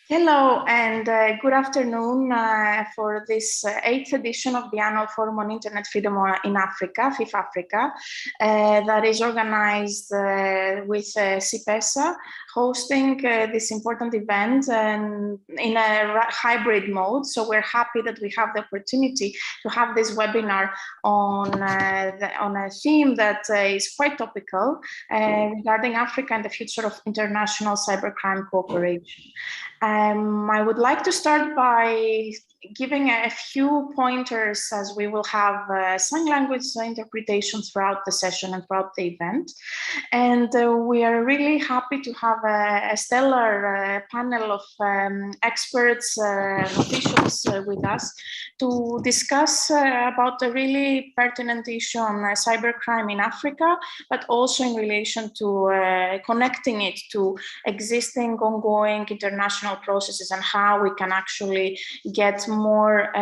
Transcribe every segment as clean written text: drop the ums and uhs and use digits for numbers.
Hello and good afternoon for this 8th edition of the Annual Forum on Internet Freedom in Africa, FIF Africa, that is organized with CIPESA, hosting this important event and in a hybrid mode. So we're happy that we have the opportunity to have this webinar on a theme that is quite topical regarding Africa and the future of international cybercrime cooperation. I would like to start by giving a few pointers, as we will have sign language interpretation throughout the session and throughout the event. And we are really happy to have a stellar panel of experts, officials with us to discuss about a really pertinent issue on cybercrime in Africa, but also in relation to connecting it to existing ongoing international processes and how we can actually get more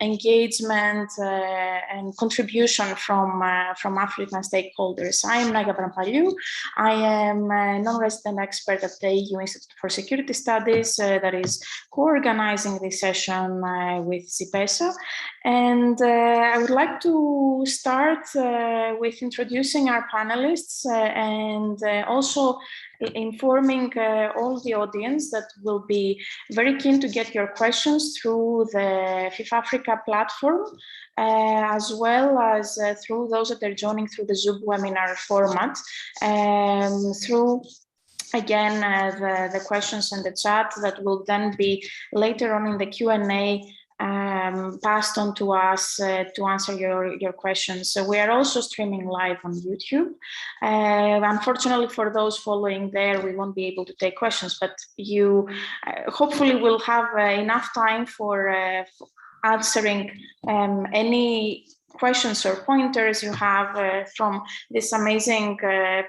engagement and contribution from African stakeholders. I am Naga Brampaliou. I am a non-resident expert at the EU Institute for Security Studies that is co-organizing this session with CIPESA. And I would like to start with introducing our panelists and also informing all the audience that will be very keen to get your questions through the FIF Africa platform, as well as through those that are joining through the Zoom webinar format, through again the questions in the chat that will then be later on in the Q&A passed on to us to answer your questions. So we are also streaming live on YouTube. Unfortunately, for those following there, we won't be able to take questions, but you hopefully will have enough time for answering any questions or pointers you have from this amazing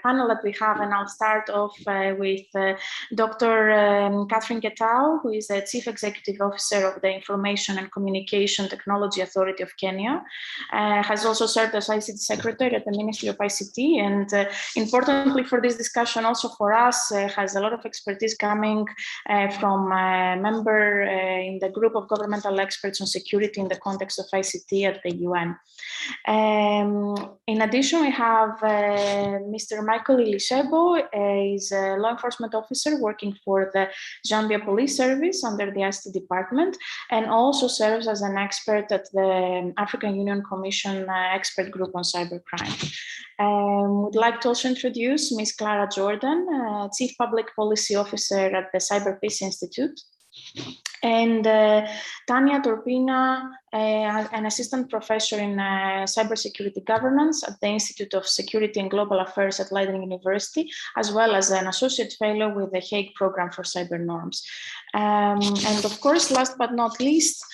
panel that we have. And I'll start off with Dr. Catherine Gatello, who is the Chief Executive Officer of the Information and Communication Technology Authority of Kenya, has also served as ICT Secretary at the Ministry of ICT, and importantly for this discussion, also for us, has a lot of expertise coming from a member in the group of governmental experts on security in the context of ICT at the UN. In addition, we have Mr. Michael Ilishebo, is a law enforcement officer working for the Zambia Police Service under the ICT department, and also serves as an expert at the African Union Commission expert group on cybercrime. Would like to also introduce Ms. Clara Jordan, Chief Public Policy Officer at the Cyber Peace Institute, and Tanya Turpina, an assistant professor in cybersecurity governance at the Institute of Security and Global Affairs at Leiden University, as well as an associate fellow with the Hague Program for Cyber Norms. And of course, last but not least,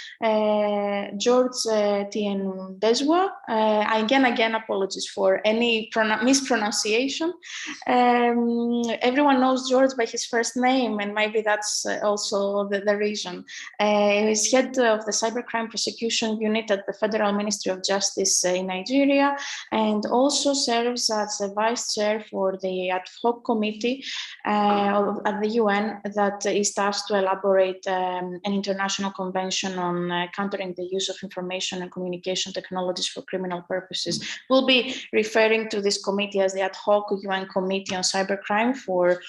George Tien Deswa. Again, apologies for any mispronunciation. Everyone knows George by his first name, and maybe that's also the reason. He's head of the Cybercrime Prosecution Unit at the Federal Ministry of Justice in Nigeria, and also serves as a vice chair for the ad hoc committee at the UN that is tasked to elaborate an international convention on countering the use of information and communication technologies for criminal purposes. We'll be referring to this committee as the ad hoc UN Committee on Cybercrime for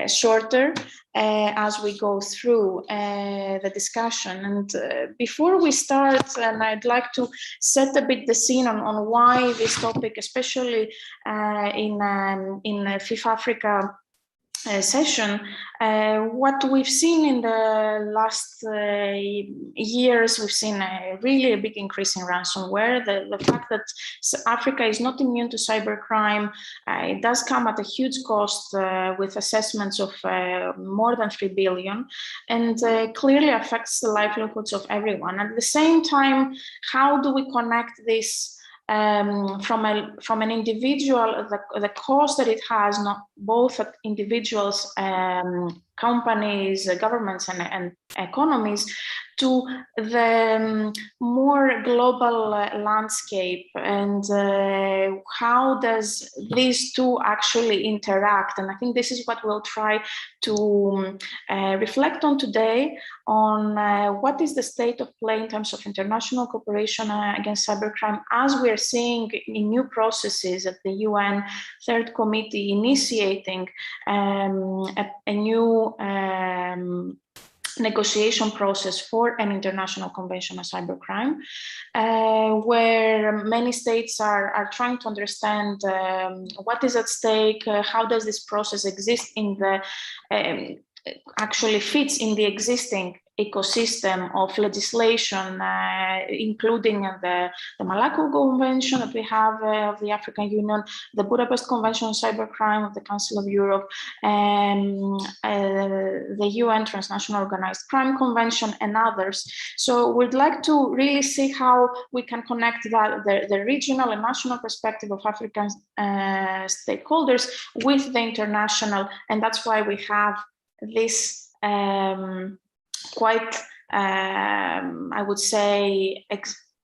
shorter as we go through the discussion. And before we start, and I'd like to set a bit the scene on why this topic, especially in FIF Africa session, what we've seen in the last years, we've seen really a big increase in ransomware. The fact that Africa is not immune to cybercrime, it does come at a huge cost with assessments of more than 3 billion, and clearly affects the livelihoods of everyone. At the same time, how do we connect this from an individual, the cost that it has, not both at individuals companies, governments, and economies to the more global landscape, and how does these two actually interact. And I think this is what we'll try to reflect on today, on what is the state of play in terms of international cooperation against cybercrime, as we are seeing in new processes at the UN Third Committee initiating a new negotiation process for an international convention on cybercrime, where many states are trying to understand what is at stake, how does this process exist in the, actually fits in the existing ecosystem of legislation, including the Malacca Convention that we have of the African Union, the Budapest Convention on Cybercrime of the Council of Europe, and the UN Transnational Organized Crime Convention, and others. So we'd like to really see how we can connect that, the regional and national perspective of African stakeholders with the international, and that's why we have this quite, I would say,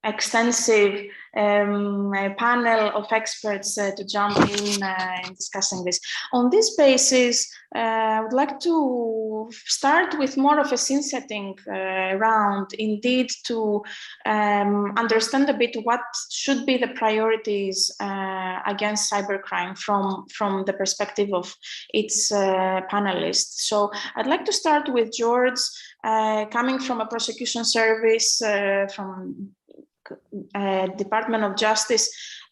extensive panel of experts to jump in discussing this. On this basis, I would like to start with more of a scene-setting round, indeed, to understand a bit what should be the priorities against cybercrime from the perspective of its panelists. So I'd like to start with George, coming from a prosecution service from Department of Justice.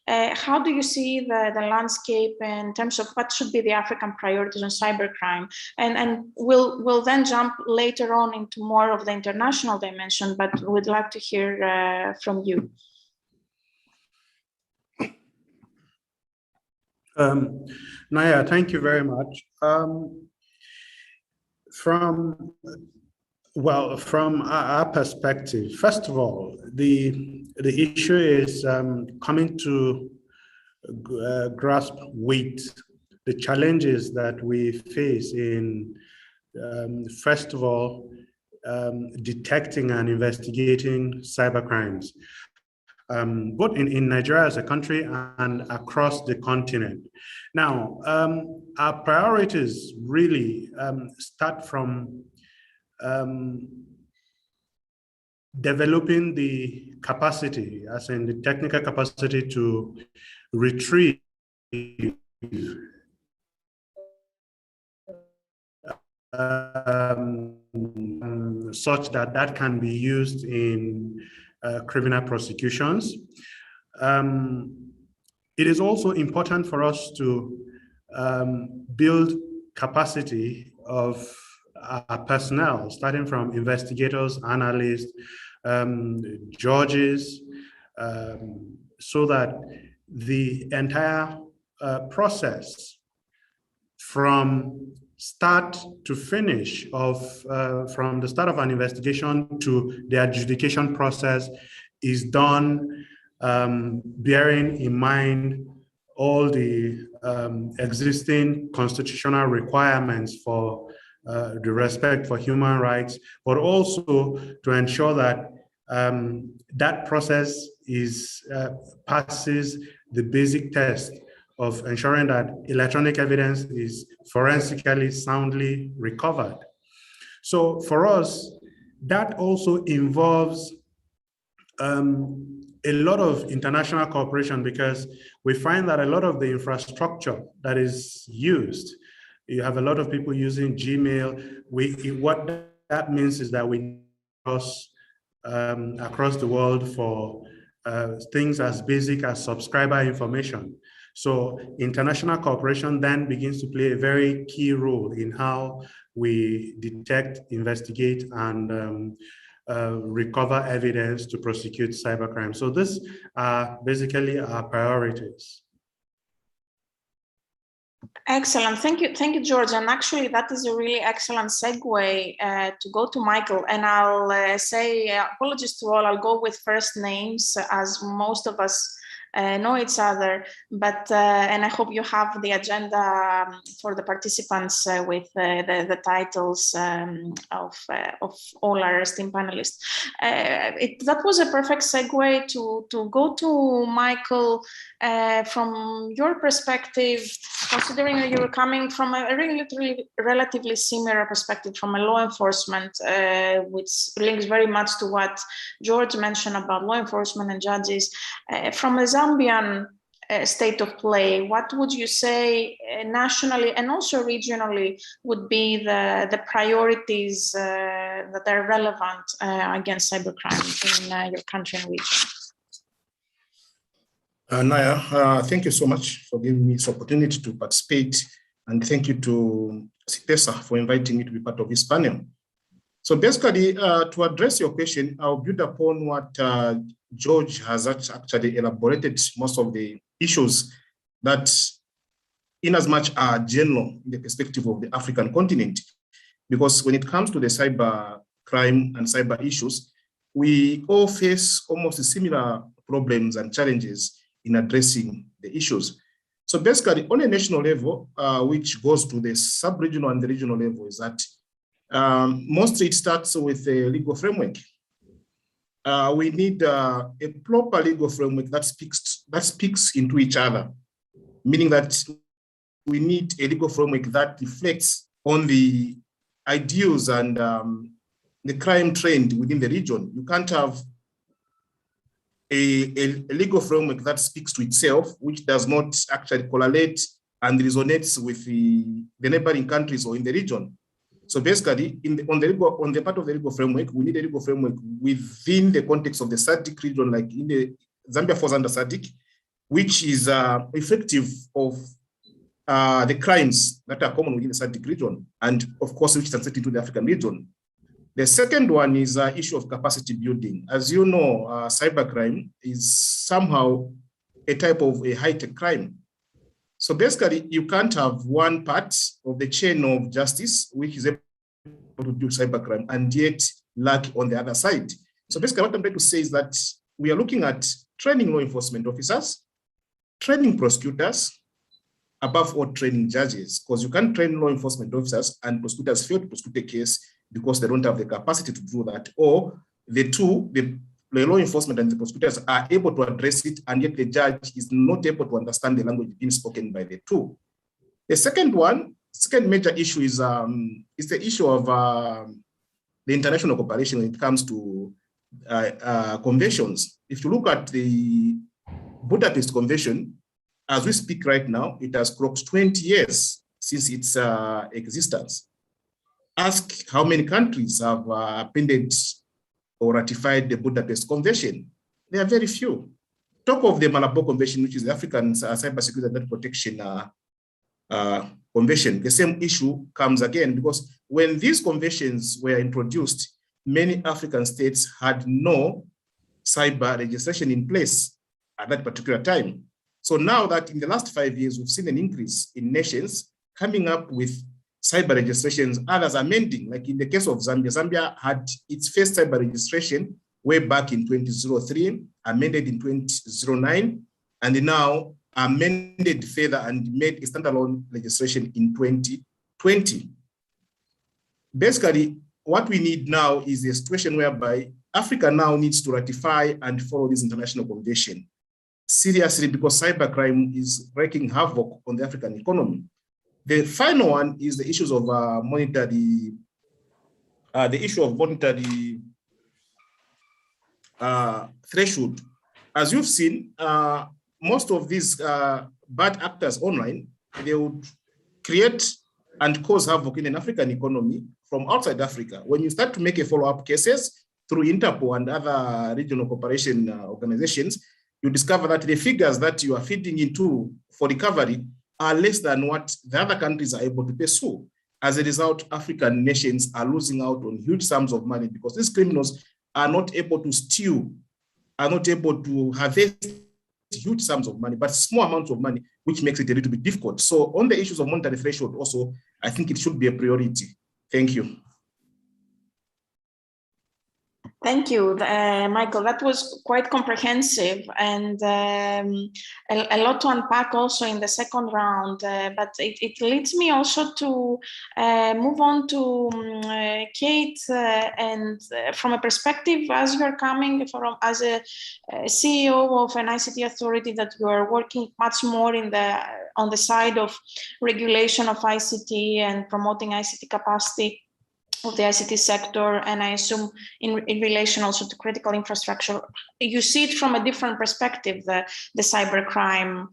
How do you see the landscape in terms of what should be the African priorities on cybercrime? And we'll then jump later on into more of the international dimension, but we'd like to hear from you. Naya, thank you very much. From our perspective, first of all, the issue is coming to grasp with the challenges that we face in, first of all, detecting and investigating cybercrimes, both in Nigeria as a country and across the continent. Now, our priorities really start from developing the capacity, as in the technical capacity to retrieve such that can be used in criminal prosecutions. It is also important for us to build capacity of our personnel, starting from investigators, analysts, judges, so that the entire process from start to finish of from the start of an investigation to the adjudication process is done bearing in mind all the existing constitutional requirements for the respect for human rights, but also to ensure that that process passes the basic test of ensuring that electronic evidence is forensically soundly recovered. So for us, that also involves a lot of international cooperation, because we find that a lot of the infrastructure that is used, you have a lot of people using Gmail. What that means is that we across the world for things as basic as subscriber information. So international cooperation then begins to play a very key role in how we detect, investigate, and recover evidence to prosecute cybercrime. So these are basically our priorities. Excellent. Thank you, George. And actually, that is a really excellent segue to go to Michael. And I'll say apologies to all. I'll go with first names, as most of us know each other. But and I hope you have the agenda for the participants with the titles of all our esteemed panelists. That was a perfect segue to go to Michael. From your perspective, considering that you were coming from a relatively similar perspective from a law enforcement, which links very much to what George mentioned about law enforcement and judges, from a Zambian state of play, what would you say nationally and also regionally would be the priorities that are relevant against cybercrime in your country and region? Naya, thank you so much for giving me this opportunity to participate, and thank you to CIPESA for inviting me to be part of this panel. So basically, to address your question, I'll build upon what George has actually elaborated most of the issues that, in as much are general in the perspective of the African continent, because when it comes to the cyber crime and cyber issues, we all face almost similar problems and challenges in addressing the issues. So basically, on a national level, which goes to the sub-regional and the regional level, is that mostly it starts with a legal framework. We need a proper legal framework that speaks into each other, meaning that we need a legal framework that reflects on the ideals and the crime trend within the region. You can't have a legal framework that speaks to itself, which does not actually correlate and resonates with the neighboring countries or in the region. So basically, on the part of the legal framework, we need a legal framework within the context of the SADC region, like in the Zambia falls under SADC, which is effective of the crimes that are common within the SADC region, and of course, which translate into the African region. The second one is the issue of capacity building. As you know, cybercrime is somehow a type of a high-tech crime. So basically, you can't have one part of the chain of justice, which is able to do cybercrime, and yet lack on the other side. So basically, what I'm trying to say is that we are looking at training law enforcement officers, training prosecutors, above all training judges, because you can't train law enforcement officers and prosecutors fail to prosecute a case because they don't have the capacity to do that, or the law enforcement and the prosecutors are able to address it, and yet the judge is not able to understand the language being spoken by the two. The second major issue is the issue of the international cooperation when it comes to conventions. If you look at the Budapest Convention, as we speak right now, it has clocked 20 years since its existence. Ask how many countries have appended or ratified the Budapest Convention. There are very few. Talk of the Malabo Convention, which is the African Cybersecurity and Data Protection Convention. The same issue comes again, because when these conventions were introduced, many African states had no cyber registration in place at that particular time. So now that in the last 5 years, we've seen an increase in nations coming up with cyber registrations, others amending, like in the case of Zambia. Zambia had its first cyber registration way back in 2003, amended in 2009, and now amended further and made a standalone registration in 2020. Basically, what we need now is a situation whereby Africa now needs to ratify and follow this international convention seriously, because cybercrime is wreaking havoc on the African economy. The final one is the issues of monetary threshold. As you've seen, most of these bad actors online, they would create and cause havoc in an African economy from outside Africa. When you start to make a follow-up cases through Interpol and other regional cooperation organizations, you discover that the figures that you are feeding into for recovery are less than what the other countries are able to pursue. As a result, African nations are losing out on huge sums of money because these criminals are not able to steal, are not able to harvest huge sums of money, but small amounts of money, which makes it a little bit difficult. So on the issues of monetary threshold also, I think it should be a priority. Thank you. Thank you, Michael. That was quite comprehensive and a lot to unpack also in the second round. But it leads me also to move on to Kate, and from a perspective as you're coming from as a CEO of an ICT authority, that you are working much more on the side of regulation of ICT and promoting ICT capacity of the ICT sector, and I assume in relation also to critical infrastructure, you see it from a different perspective, the cybercrime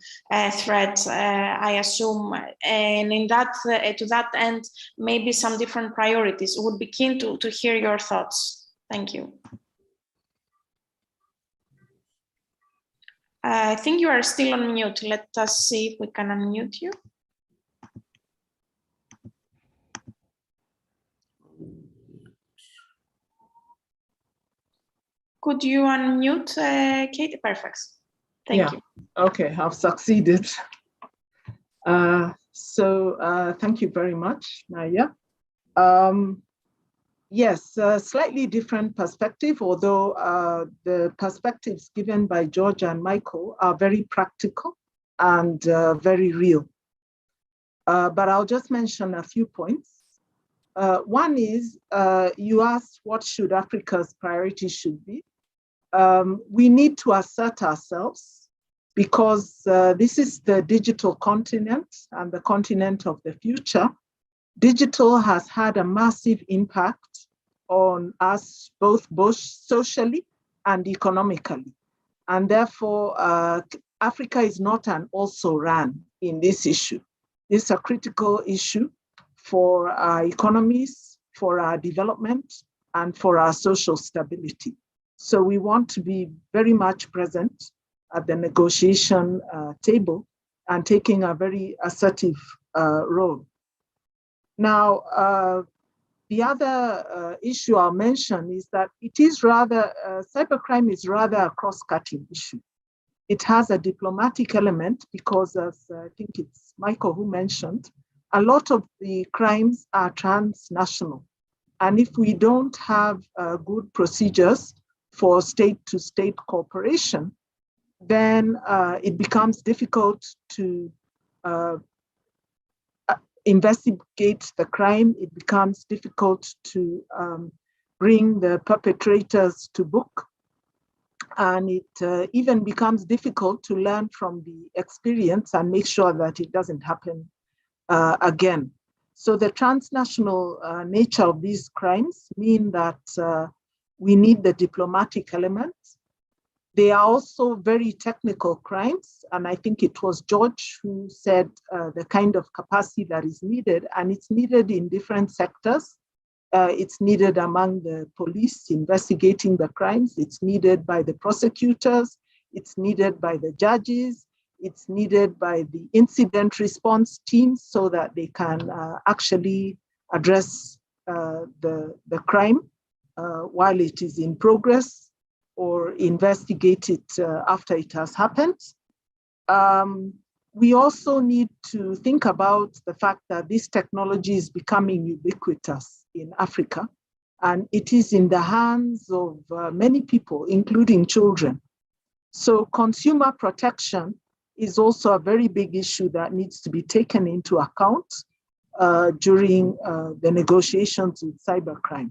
threat, I assume, and in that to that end, maybe some different priorities. Would be keen to hear your thoughts. Thank you. I think you are still on mute. Let us see if we can unmute you. Could you unmute, Kate? Perfect. Thank you. Okay, I've succeeded. Thank you very much, Naya. Yes, a slightly different perspective, although the perspectives given by George and Michael are very practical and very real. But I'll just mention a few points. One is, you asked what should Africa's priorities should be. We need to assert ourselves because this is the digital continent and the continent of the future. Digital has had a massive impact on us both socially and economically. And therefore, Africa is not an also-ran in this issue. This is a critical issue for our economies, for our development, and for our social stability. So we want to be very much present at the negotiation table and taking a very assertive role. Now, the other issue I'll mention is that it is rather, cybercrime is rather a cross-cutting issue. It has a diplomatic element because, as I think it's Michael who mentioned, a lot of the crimes are transnational. And if we don't have good procedures for state-to-state cooperation, then it becomes difficult to investigate the crime. It becomes difficult to bring the perpetrators to book. And it even becomes difficult to learn from the experience and make sure that it doesn't happen again. So the transnational nature of these crimes mean that we need the diplomatic elements. They are also very technical crimes. And I think it was George who said the kind of capacity that is needed, and it's needed in different sectors. It's needed among the police investigating the crimes. It's needed by the prosecutors. It's needed by the judges. It's needed by the incident response teams so that they can actually address the crime while it is in progress, or investigate it after it has happened. We also need to think about the fact that this technology is becoming ubiquitous in Africa, and it is in the hands of many people, including children. So consumer protection is also a very big issue that needs to be taken into account during the negotiations with cybercrime.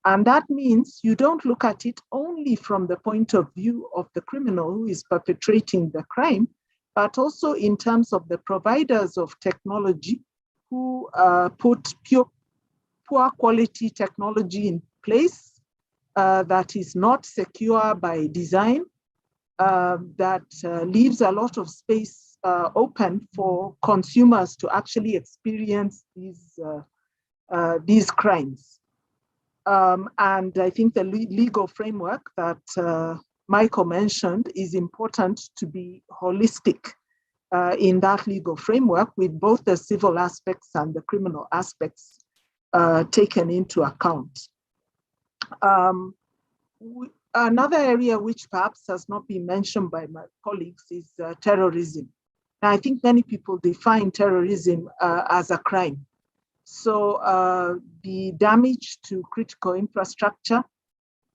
And that means you don't look at it only from the point of view of the criminal who is perpetrating the crime, but also in terms of the providers of technology who put poor quality technology in place that is not secure by design, that leaves a lot of space open for consumers to actually experience these crimes. And I think the legal framework that Michael mentioned is important to be holistic in that legal framework, with both the civil aspects and the criminal aspects taken into account. Another area which perhaps has not been mentioned by my colleagues is terrorism. Now, I think many people define terrorism as a crime. So the damage to critical infrastructure,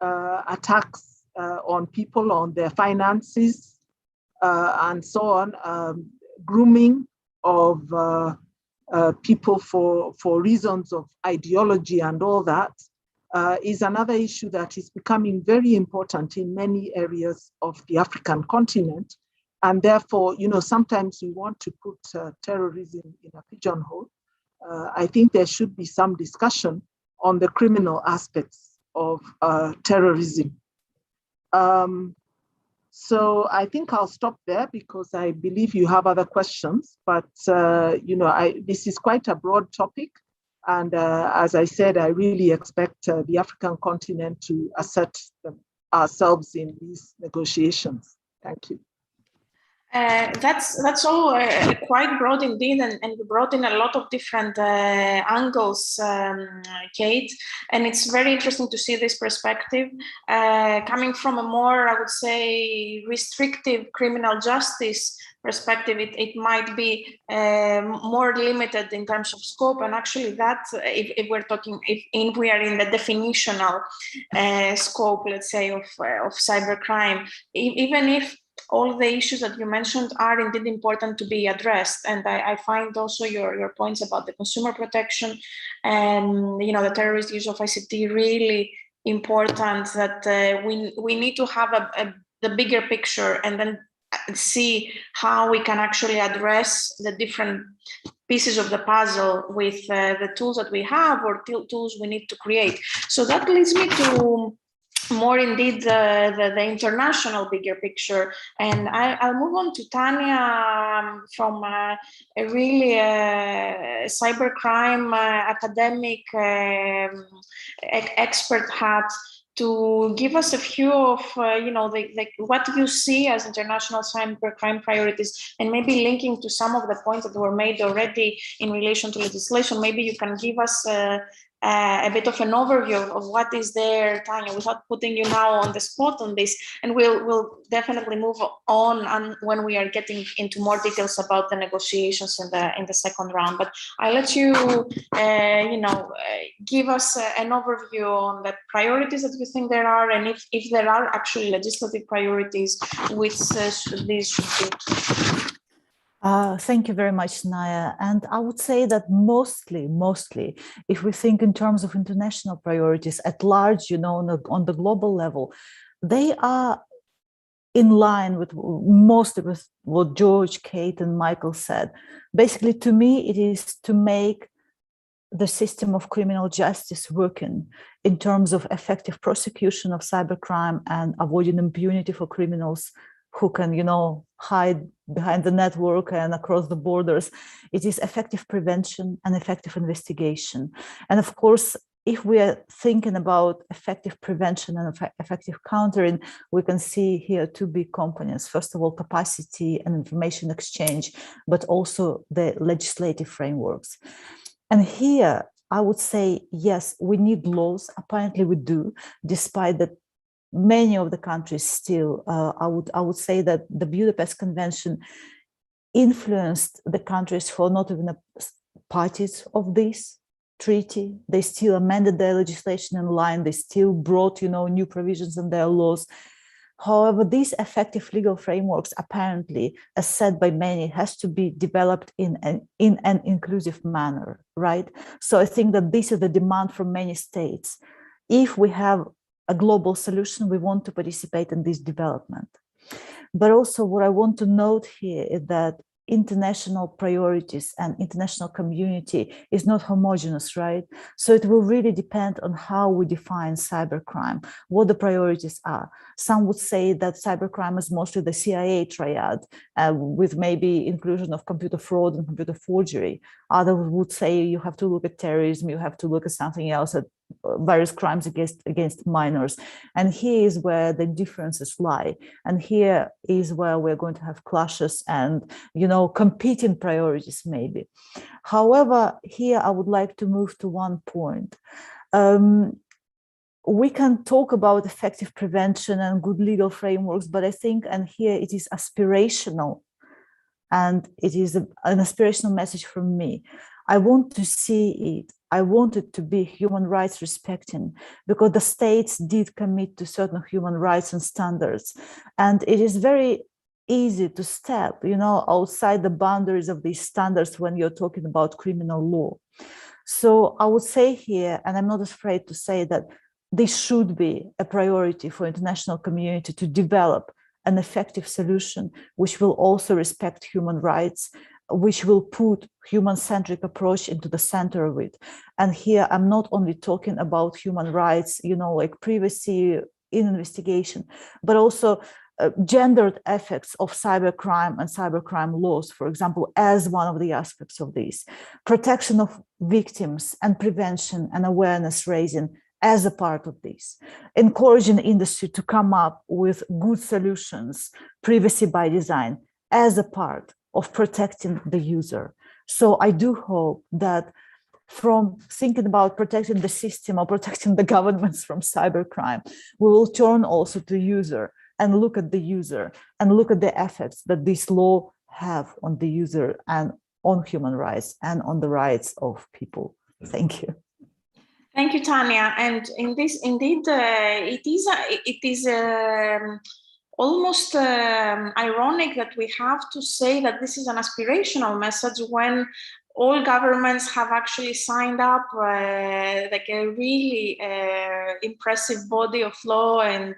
attacks on people, on their finances, and so on, grooming of people for reasons of ideology and all that, is another issue that is becoming very important in many areas of the African continent. And therefore, sometimes we want to put terrorism in a pigeonhole. I think there should be some discussion on the criminal aspects of terrorism. So I think I'll stop there because I believe you have other questions, but this is quite a broad topic. And as I said, I really expect the African continent to assert ourselves in these negotiations. Thank you. That's all quite broad indeed, and you brought in a lot of different angles, Kate, and it's very interesting to see this perspective coming from a more, I would say, restrictive criminal justice perspective. It might be more limited in terms of scope, and actually that, if we're talking, if we are in the definitional scope, let's say, of cybercrime, even if all the issues that you mentioned are indeed important to be addressed. And I find also your points about the consumer protection and the terrorist use of ICT really important, that we need to have the bigger picture and then see how we can actually address the different pieces of the puzzle with the tools that we have or tools we need to create. So that leads me to more indeed the international bigger picture, and I'll move on to Tanya from a really cybercrime academic expert hat, to give us a few of what you see as international cybercrime priorities, and maybe linking to some of the points that were made already in relation to legislation. Maybe you can give us a bit of an overview of what is there, Tanya, without putting you now on the spot on this, and we'll definitely move on when we are getting into more details about the negotiations in the second round. But I'll let you give us an overview on the priorities that you think there are, and if there are actually legislative priorities which these should be. Thank you very much, Naya. And I would say that mostly, if we think in terms of international priorities at large, on the global level, they are in line with most of what George, Kate, and Michael said. Basically, to me, it is to make the system of criminal justice working in terms of effective prosecution of cybercrime and avoiding impunity for criminals who can, hide behind the network and across the borders. It is effective prevention and effective investigation. And of course, if we are thinking about effective prevention and effective countering, we can see here two big components. First of all, capacity and information exchange, but also the legislative frameworks. And here, I would say, yes, we need laws. Apparently we do, despite that many of the countries still, I would say that the Budapest Convention influenced the countries who are not even parties of this treaty. They still amended their legislation in line. They still brought, new provisions in their laws. However, these effective legal frameworks, apparently, as said by many, has to be developed in an inclusive manner, right? So I think that this is the demand from many states. If we have a global solution, we want to participate in this development. But also what I want to note here is that international priorities and international community is not homogeneous, right? So it will really depend on how we define cybercrime, what the priorities are. Some would say that cybercrime is mostly the CIA triad, with maybe inclusion of computer fraud and computer forgery. Others would say you have to look at terrorism, you have to look at something else, at various crimes against minors. And here is where the differences lie. And here is where we're going to have clashes and, competing priorities maybe. However, here I would like to move to one point. We can talk about effective prevention and good legal frameworks, but I think, and here it is aspirational, and it is an aspirational message from me. I want to see it I want it to be human rights respecting, because the states did commit to certain human rights and standards. And it is very easy to step, outside the boundaries of these standards when you're talking about criminal law. So I would say here, and I'm not afraid to say that this should be a priority for international community to develop an effective solution, which will also respect human rights, which will put human-centric approach into the center of it. And here I'm not only talking about human rights, like privacy in investigation, but also gendered effects of cybercrime and cybercrime laws, for example, as one of the aspects of this. Protection of victims and prevention and awareness raising as a part of this. Encouraging industry to come up with good solutions, privacy by design, as a part of protecting the user. So I do hope that from thinking about protecting the system or protecting the governments from cybercrime, we will turn also to user and look at the user and look at the effects that this law have on the user and on human rights and on the rights of people. Thank you. Thank you, Tanya. And in this, indeed, it is almost ironic that we have to say that this is an aspirational message when all governments have actually signed up like a really impressive body of law and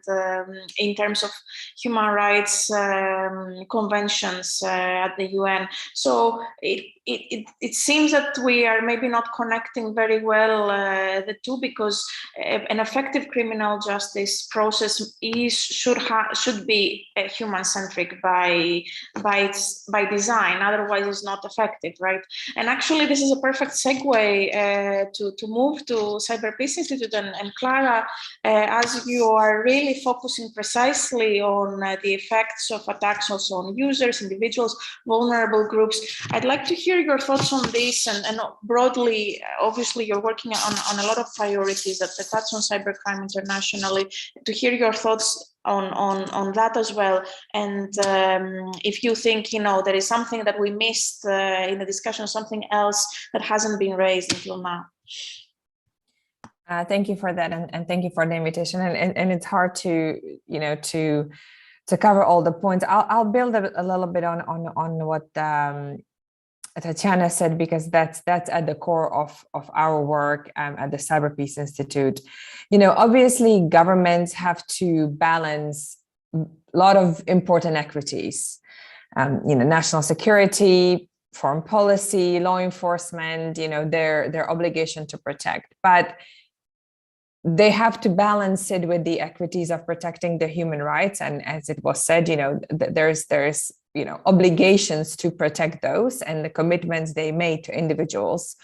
in terms of human rights conventions at the UN. So it seems that we are maybe not connecting very well the two, because an effective criminal justice process should be human-centric by design. Otherwise, it's not effective, right? And actually, this is a perfect segue to move to Cyber Peace Institute. And Clara, as you are really focusing precisely on the effects of attacks also on users, individuals, vulnerable groups, I'd like to hear your thoughts on this. And broadly, obviously, you're working on a lot of priorities that touch on cybercrime internationally. To hear your thoughts on that as well, and if you think there is something that we missed in the discussion, something else that hasn't been raised until now. Thank you for that, and thank you for the invitation. And it's hard to to cover all the points. I'll build a little bit on what Tatiana said, because that's at the core of our work at the Cyber Peace Institute. Obviously governments have to balance a lot of important equities, national security, foreign policy, law enforcement, their obligation to protect, but they have to balance it with the equities of protecting the human rights. And as it was said, there's obligations to protect those and the commitments they made to individuals,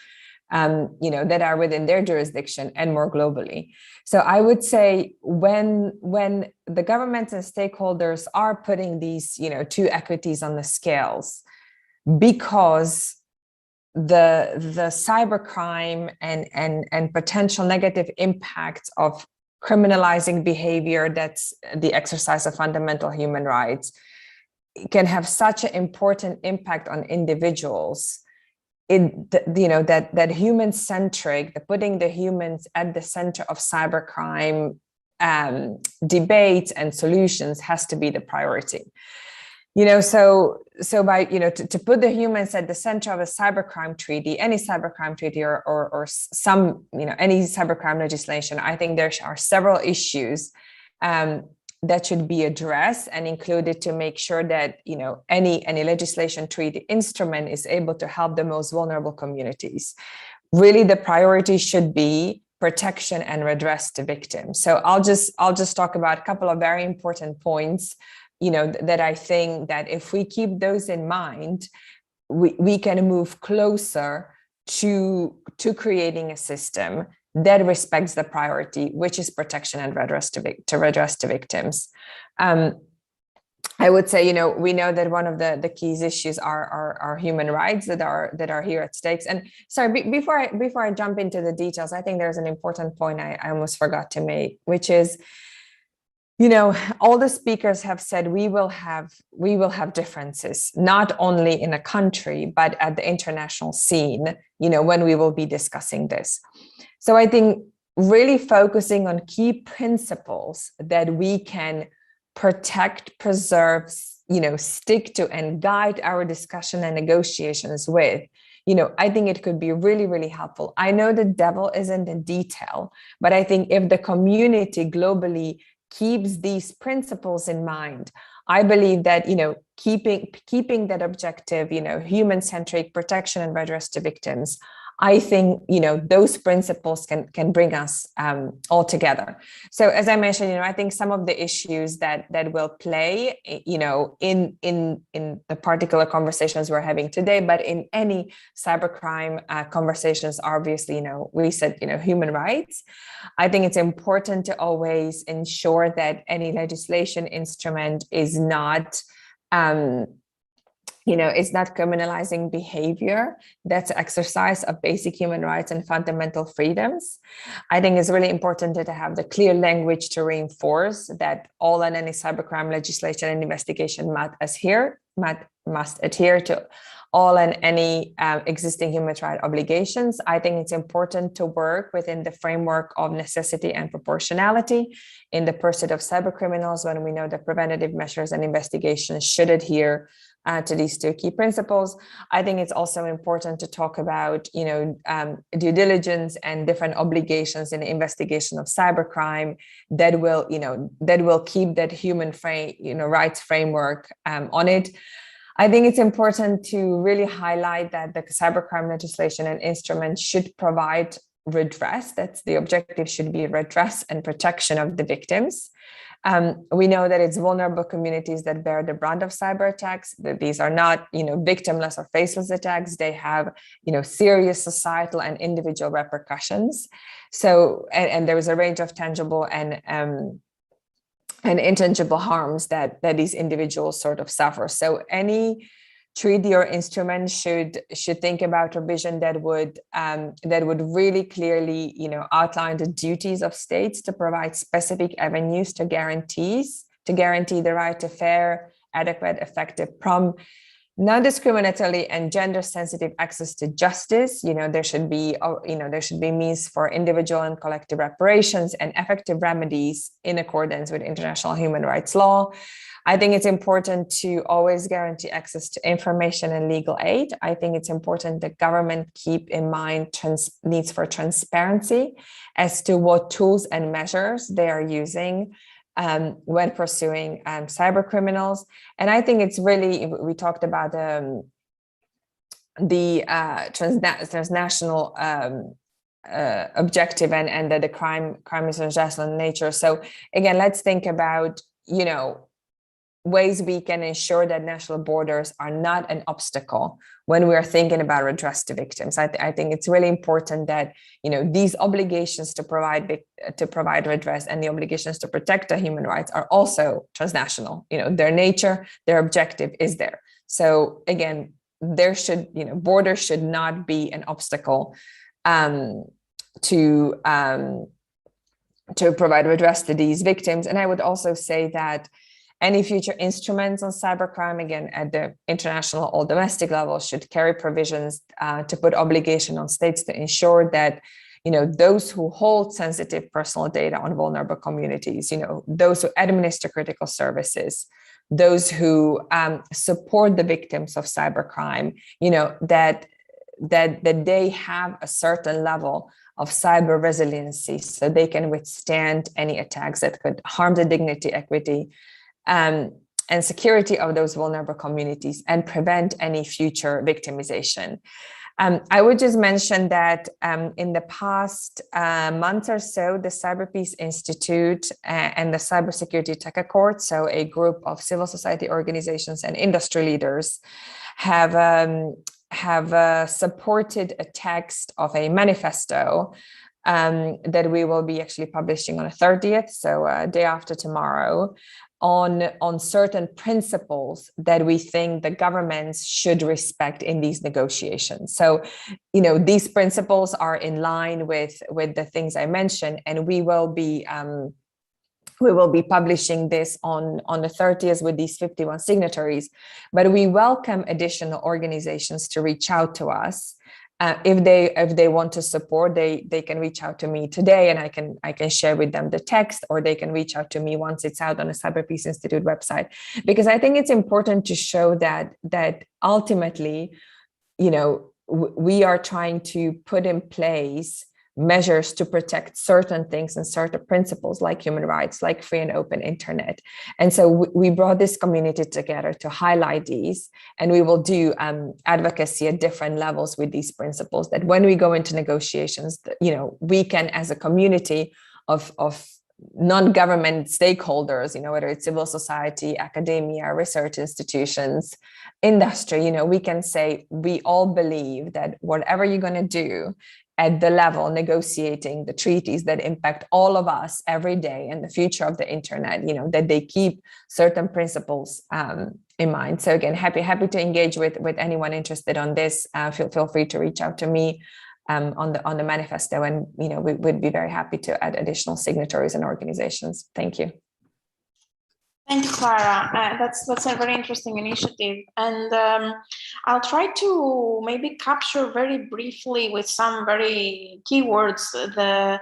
that are within their jurisdiction and more globally. So I would say when the governments and stakeholders are putting these, two equities on the scales, because the cybercrime and potential negative impacts of criminalizing behavior that's the exercise of fundamental human rights can have such an important impact on individuals, that human-centric, putting the humans at the center of cybercrime debates and solutions has to be the priority. So by to put the humans at the center of a cybercrime treaty, any cybercrime treaty or some any cybercrime legislation, I think there are several issues that should be addressed and included to make sure that any legislation, treaty, instrument is able to help the most vulnerable communities. Really, the priority should be protection and redress to victims. So I'll just talk about a couple of very important points, that I think that if we keep those in mind, we can move closer to creating a system that respects the priority, which is protection and redress to victims. I would say, we know that one of the key issues are human rights that are here at stakes. And sorry, before I jump into the details, I think there's an important point I almost forgot to make, which is you know, all the speakers have said we will have differences, not only in a country, but at the international scene, you know, when we will be discussing this. So I think really focusing on key principles that we can protect, preserve, you know, stick to and guide our discussion and negotiations with, you know, I think it could be really, really helpful. I know the devil is in the detail, but I think if the community globally keeps these principles in mind, I believe that, you know, keeping that objective, you know, human-centric protection and redress to victims, I think, you know, those principles can bring us all together. So as I mentioned, you know, I think some of the issues that will play, you know, in the particular conversations we're having today, but in any cybercrime conversations, obviously, you know, we said, you know, human rights. I think it's important to always ensure that any legislation instrument is not you know, it's not criminalizing behavior that's exercise of basic human rights and fundamental freedoms. I think it's really important to have the clear language to reinforce that all and any cybercrime legislation and investigation must adhere to all and any existing human rights obligations. I think it's important to work within the framework of necessity and proportionality in the pursuit of cybercriminals, when we know that preventative measures and investigations should adhere to these two key principles. I think it's also important to talk about, you know, due diligence and different obligations in the investigation of cybercrime that will, you know, that will keep that human rights framework on it. I think it's important to really highlight that the cybercrime legislation and instruments should provide redress. That's the objective, should be redress and protection of the victims. We know that it's vulnerable communities that bear the brunt of cyber attacks, that these are not, you know, victimless or faceless attacks. They have, you know, serious societal and individual repercussions. So, and there is a range of tangible and intangible harms that these individuals sort of suffer. So any treaty or instrument should think about a vision that would really clearly, you know, outline the duties of states to provide specific avenues to guarantee the right to fair, adequate, effective, prompt, non-discriminatory and gender-sensitive access to justice. You know, there should be means for individual and collective reparations and effective remedies in accordance with international human rights law. I think it's important to always guarantee access to information and legal aid. I think it's important that government keep in mind needs for transparency as to what tools and measures they are using when pursuing cyber criminals. And I think it's really, we talked about the transnational objective and that the crime is transnational in nature. So again, let's think about, you know, ways we can ensure that national borders are not an obstacle when we are thinking about redress to victims. I think it's really important that, you know, these obligations to provide redress and the obligations to protect the human rights are also transnational. You know, their nature, their objective is there. So again, there should, you know, borders should not be an obstacle to provide redress to these victims. And I would also say that any future instruments on cybercrime, again, at the international or domestic level, should carry provisions to put obligation on states to ensure that, you know, those who hold sensitive personal data on vulnerable communities, you know, those who administer critical services, those who support the victims of cybercrime, you know, that they have a certain level of cyber resiliency so they can withstand any attacks that could harm the dignity, equity, and security of those vulnerable communities and prevent any future victimization. I would just mention that in the past month or so, the Cyber Peace Institute and the Cybersecurity Tech Accord, so a group of civil society organizations and industry leaders, have supported a text of a manifesto that we will be actually publishing on the 30th, so day after tomorrow, on certain principles that we think the governments should respect in these negotiations. So, you know, these principles are in line with the things I mentioned, and we will be We will be publishing this on the 30th with these 51 signatories, but we welcome additional organizations to reach out to us. If they want to support, they can reach out to me today, and I can share with them the text, or they can reach out to me once it's out on the Cyber Peace Institute website, because I think it's important to show that ultimately, you know, we are trying to put in place measures to protect certain things and certain principles like human rights, like free and open internet. And so we brought this community together to highlight these, and we will do advocacy at different levels with these principles, that when we go into negotiations, you know, we can, as a community of non-government stakeholders, you know, whether it's civil society, academia, research institutions, industry, you know, we can say we all believe that whatever you're going to do at the level negotiating the treaties that impact all of us every day and the future of the internet, you know, that they keep certain principles in mind. So again, happy to engage with anyone interested on this. Feel free to reach out to me on the manifesto, and you know, we'd be very happy to add additional signatories and organizations. Thank you. Thank you, Clara. That's a very interesting initiative, and I'll try to maybe capture very briefly with some very keywords the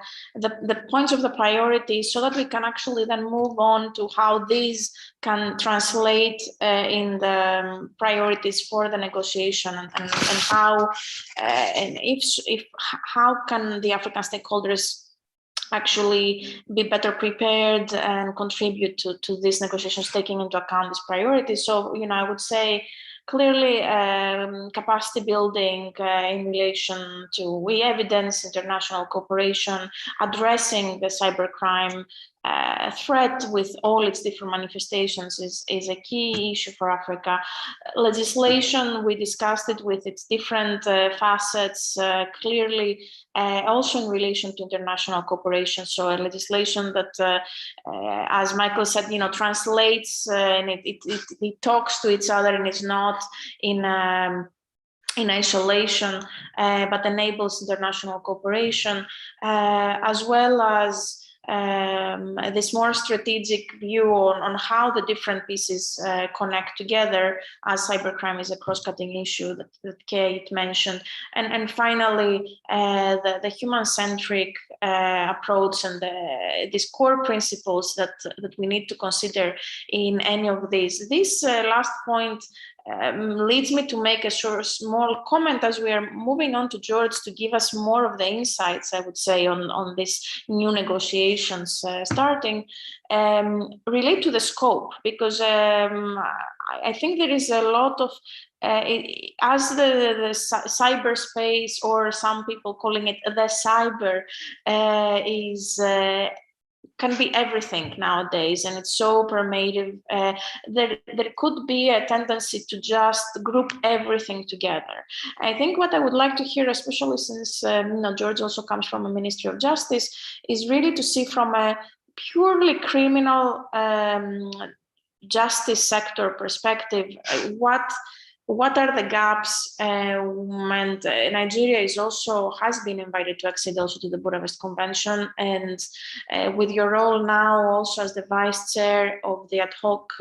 points of the priorities, so that we can actually then move on to how these can translate in the priorities for the negotiation, and how and if how can the African stakeholders actually be better prepared and contribute to these negotiations, taking into account these priorities. So, you know, I would say clearly capacity building in relation to evidence, international cooperation, addressing the cybercrime threat with all its different manifestations is a key issue for Africa. Legislation, we discussed it with its different facets, clearly also in relation to international cooperation. So a legislation that, as Michael said, you know, translates and it talks to each other, and it's not in isolation, but enables international cooperation, as well as this more strategic view on how the different pieces connect together, as cybercrime is a cross-cutting issue that Kate mentioned. And finally, the human-centric approach and these core principles that we need to consider in any of these. This last point leads me to make a sort of small comment as we are moving on to George to give us more of the insights, I would say, on this new negotiations starting, relate to the scope, because I think there is a lot of, as the cyberspace, or some people calling it the cyber, can be everything nowadays, and it's so pervasive. There could be a tendency to just group everything together. I think what I would like to hear, especially since George also comes from a Ministry of Justice, is really to see from a purely criminal justice sector perspective, what are the gaps, and Nigeria has been invited to accede also to the Budapest Convention, and with your role now also as the vice chair of the ad hoc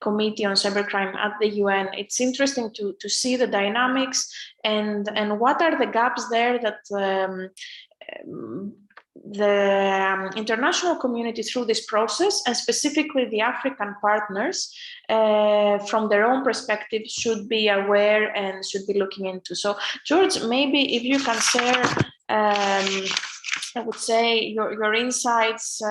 committee on cybercrime at the UN, it's interesting to see the dynamics and what are the gaps there that the international community through this process, and specifically the African partners, from their own perspective, should be aware and should be looking into. So, George, maybe if you can share, I would say, your insights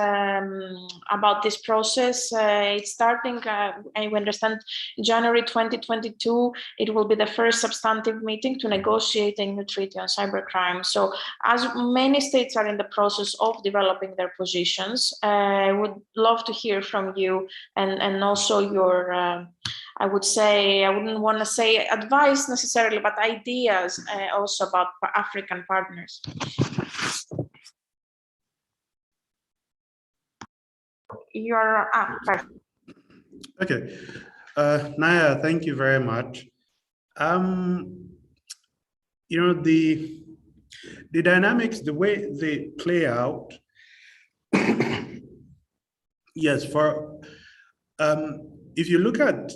about this process. It's starting, I understand, January 2022, it will be the first substantive meeting to negotiate a new treaty on cybercrime. So as many states are in the process of developing their positions, I would love to hear from you and also your, I would say, I wouldn't want to say advice necessarily, but ideas also about African partners. You're perfect. Okay, Naya, thank you very much. You know, the dynamics, the way they play out Yes, if you look at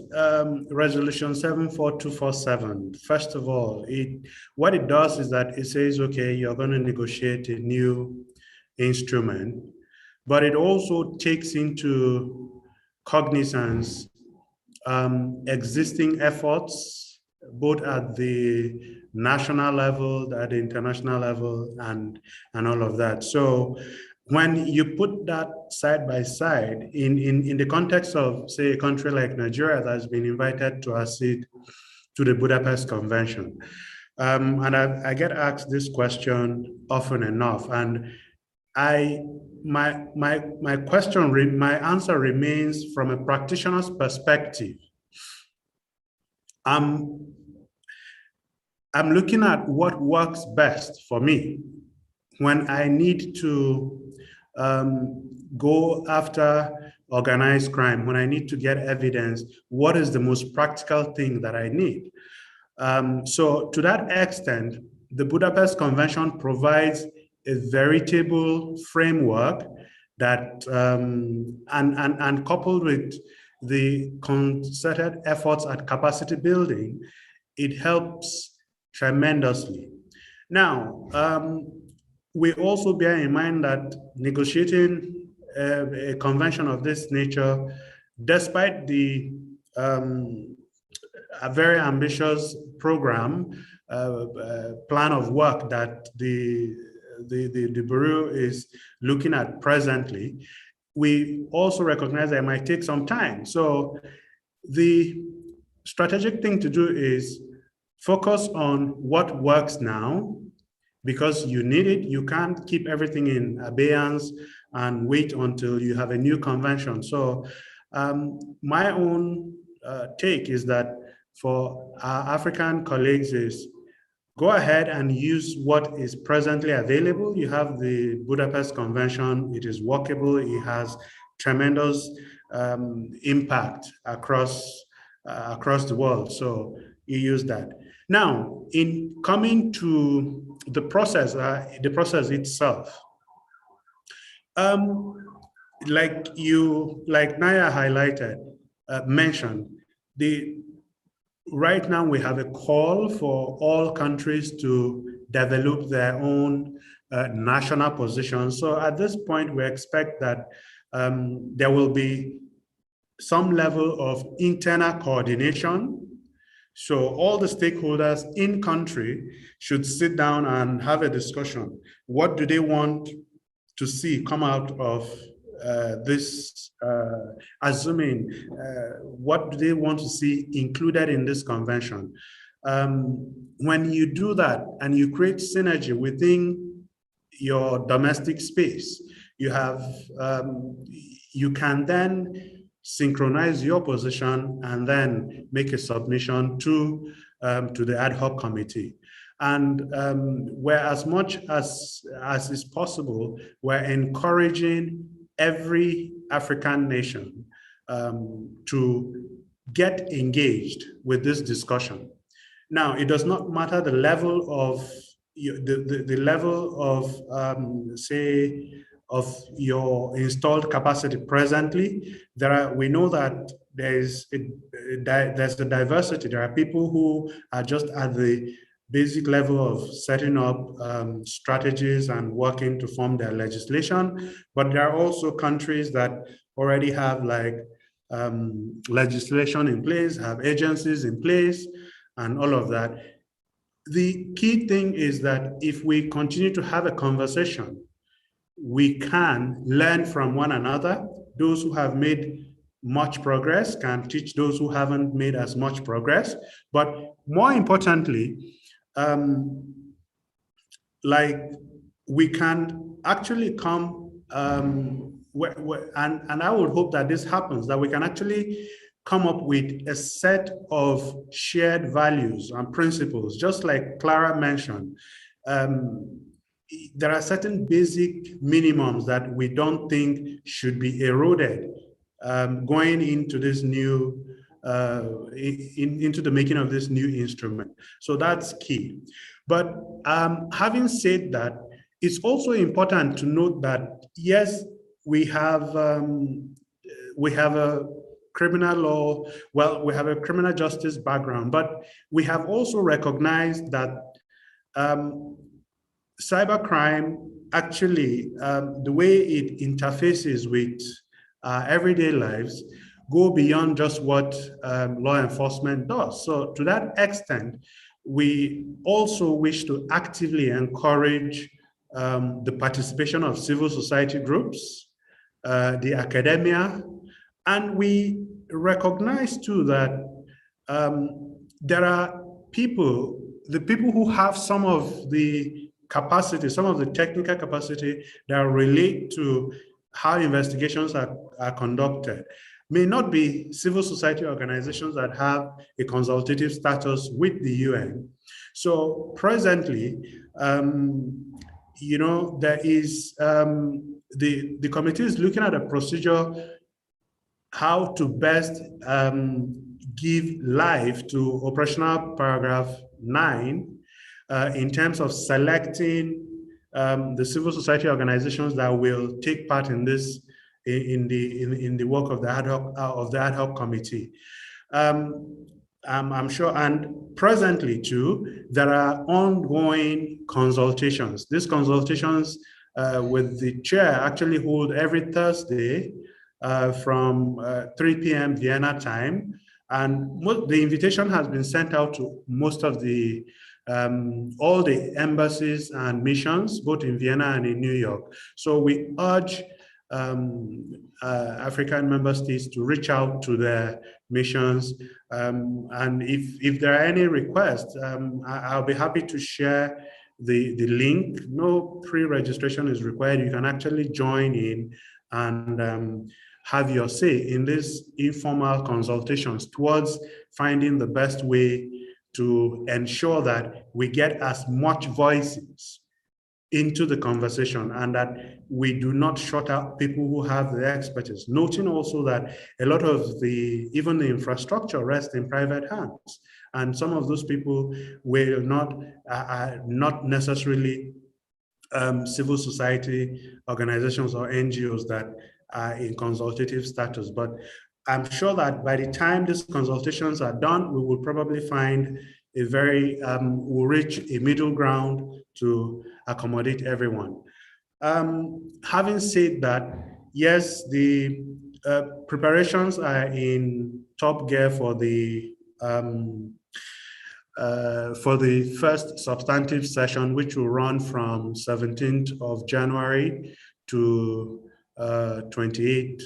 Resolution 74247, first of all, what it does is that it says, okay, you're going to negotiate a new instrument, but it also takes into cognizance existing efforts, both at the national level, at the international level, and all of that. So when you put that side by side in the context of, say, a country like Nigeria that has been invited to accede to the Budapest Convention, and I get asked this question often enough, and my question, my answer remains from a practitioner's perspective. I'm looking at what works best for me when I need to go after organized crime, when I need to get evidence. What is the most practical thing that I need? So to that extent, the Budapest Convention provides a veritable framework that, and coupled with the concerted efforts at capacity building, it helps tremendously. Now, we also bear in mind that negotiating a convention of this nature, despite the a very ambitious program, plan of work that the Bureau is looking at presently, we also recognize that it might take some time. So the strategic thing to do is focus on what works now, because you need it. You can't keep everything in abeyance and wait until you have a new convention. So my own take is that for our African colleagues is go ahead and use what is presently available. You have the Budapest Convention. It is workable. It has tremendous impact across the world. So you use that. Now, in coming to the process itself, like Naya highlighted, mentioned, right now we have a call for all countries to develop their own national positions. So at this point, we expect that there will be some level of internal coordination. So all the stakeholders in country should sit down and have a discussion. What do they want to see come out of this, assuming what do they want to see included in this convention? When you do that and you create synergy within your domestic space, you have, you can then synchronize your position and then make a submission to the ad hoc committee. And where as much as is possible, we're encouraging every African nation to get engaged with this discussion. Now, it does not matter the level of the level of say of your installed capacity presently. We know that there's a diversity. There are people who are just at the basic level of setting up strategies and working to form their legislation, but there are also countries that already have like legislation in place, have agencies in place, and all of that. The key thing is that if we continue to have a conversation, we can learn from one another. Those who have made much progress can teach those who haven't made as much progress. But more importantly, like we can actually come, and I would hope that this happens, that we can actually come up with a set of shared values and principles, just like Clara mentioned. There are certain basic minimums that we don't think should be eroded going into this new, into the making of this new instrument. So that's key. But having said that, it's also important to note that, yes, we have we have a criminal law, well, we have a criminal justice background, but we have also recognized that cybercrime actually, the way it interfaces with everyday lives go beyond just what law enforcement does. So to that extent, we also wish to actively encourage the participation of civil society groups, the academia, and we recognize too that there are people, the people who have some of the capacity, some of the technical capacity that relate to how investigations are conducted, may not be civil society organizations that have a consultative status with the UN. So presently, you know, there is, the committee is looking at a procedure how to best give life to operational paragraph 9 in terms of selecting the civil society organizations that will take part in this, in the work of the ad hoc committee. I'm sure, and presently too, there are ongoing consultations. These consultations with the chair actually hold every Thursday from 3 p.m. Vienna time. And the invitation has been sent out to most of the, all the embassies and missions, both in Vienna and in New York. So we urge African member states to reach out to their missions. And if there are any requests, I'll be happy to share the link. No pre-registration is required. You can actually join in and have your say in these informal consultations towards finding the best way to ensure that we get as much voices into the conversation and that we do not shut out people who have the expertise. Noting also that a lot of even the infrastructure rests in private hands. And some of those people will are not necessarily civil society organizations or NGOs that are in consultative status. But I'm sure that by the time these consultations are done, we will probably find a very, we'll reach a middle ground to accommodate everyone. Having said that, yes, the preparations are in top gear for the first substantive session, which will run from 17th of January to 28,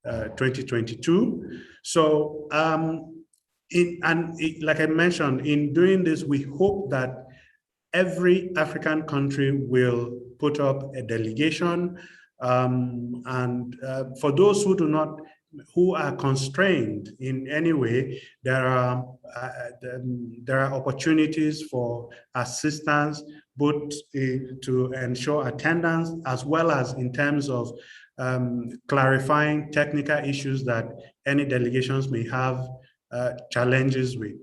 2022. So, like I mentioned, in doing this, we hope that every African country will put up a delegation. And for those who are constrained in any way, there are opportunities for assistance, both to ensure attendance, as well as in terms of clarifying technical issues that any delegations may have challenges with.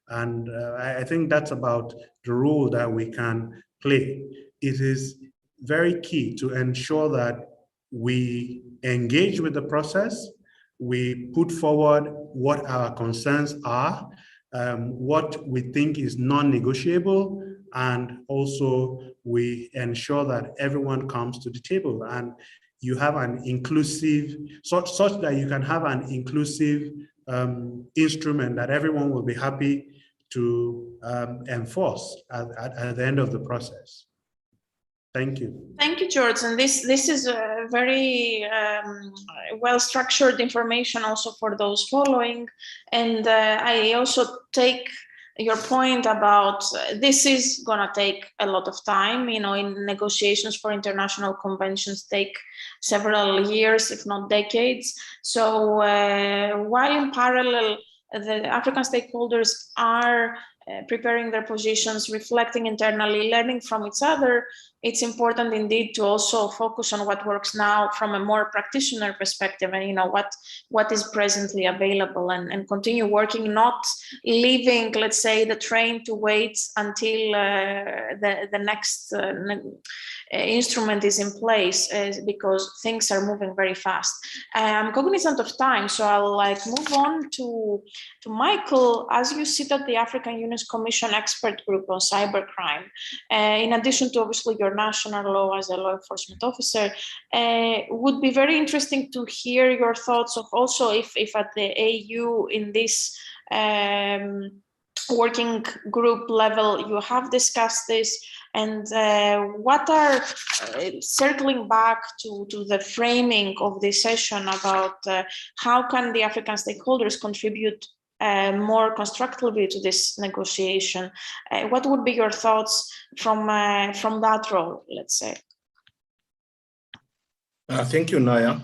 And I think that's about the role that we can play. It is very key to ensure that we engage with the process, we put forward what our concerns are, what we think is non-negotiable, and also we ensure that everyone comes to the table and you have an inclusive, such that you can have an inclusive instrument that everyone will be happy to enforce at the end of the process. Thank you. Thank you, George. And this is a very well-structured information also for those following. And I also take your point about this is going to take a lot of time. You know, in negotiations for international conventions take several years, if not decades. So while in parallel, the African stakeholders are preparing their positions, reflecting internally, learning from each other, it's important indeed to also focus on what works now from a more practitioner perspective, and what is presently available, and continue working, not leaving, let's say, the train to wait until the next instrument is in place, because things are moving very fast. I'm cognizant of time, so I'll move on to Michael. As you sit at the African Union's Commission Expert Group on Cybercrime, in addition to obviously your national law as a law enforcement officer, would be very interesting to hear your thoughts of also if at the AU in this working group level you have discussed this, and what are, circling back to the framing of this session about how can the African stakeholders contribute more constructively to this negotiation, what would be your thoughts from that role, let's say? Thank you, Naya.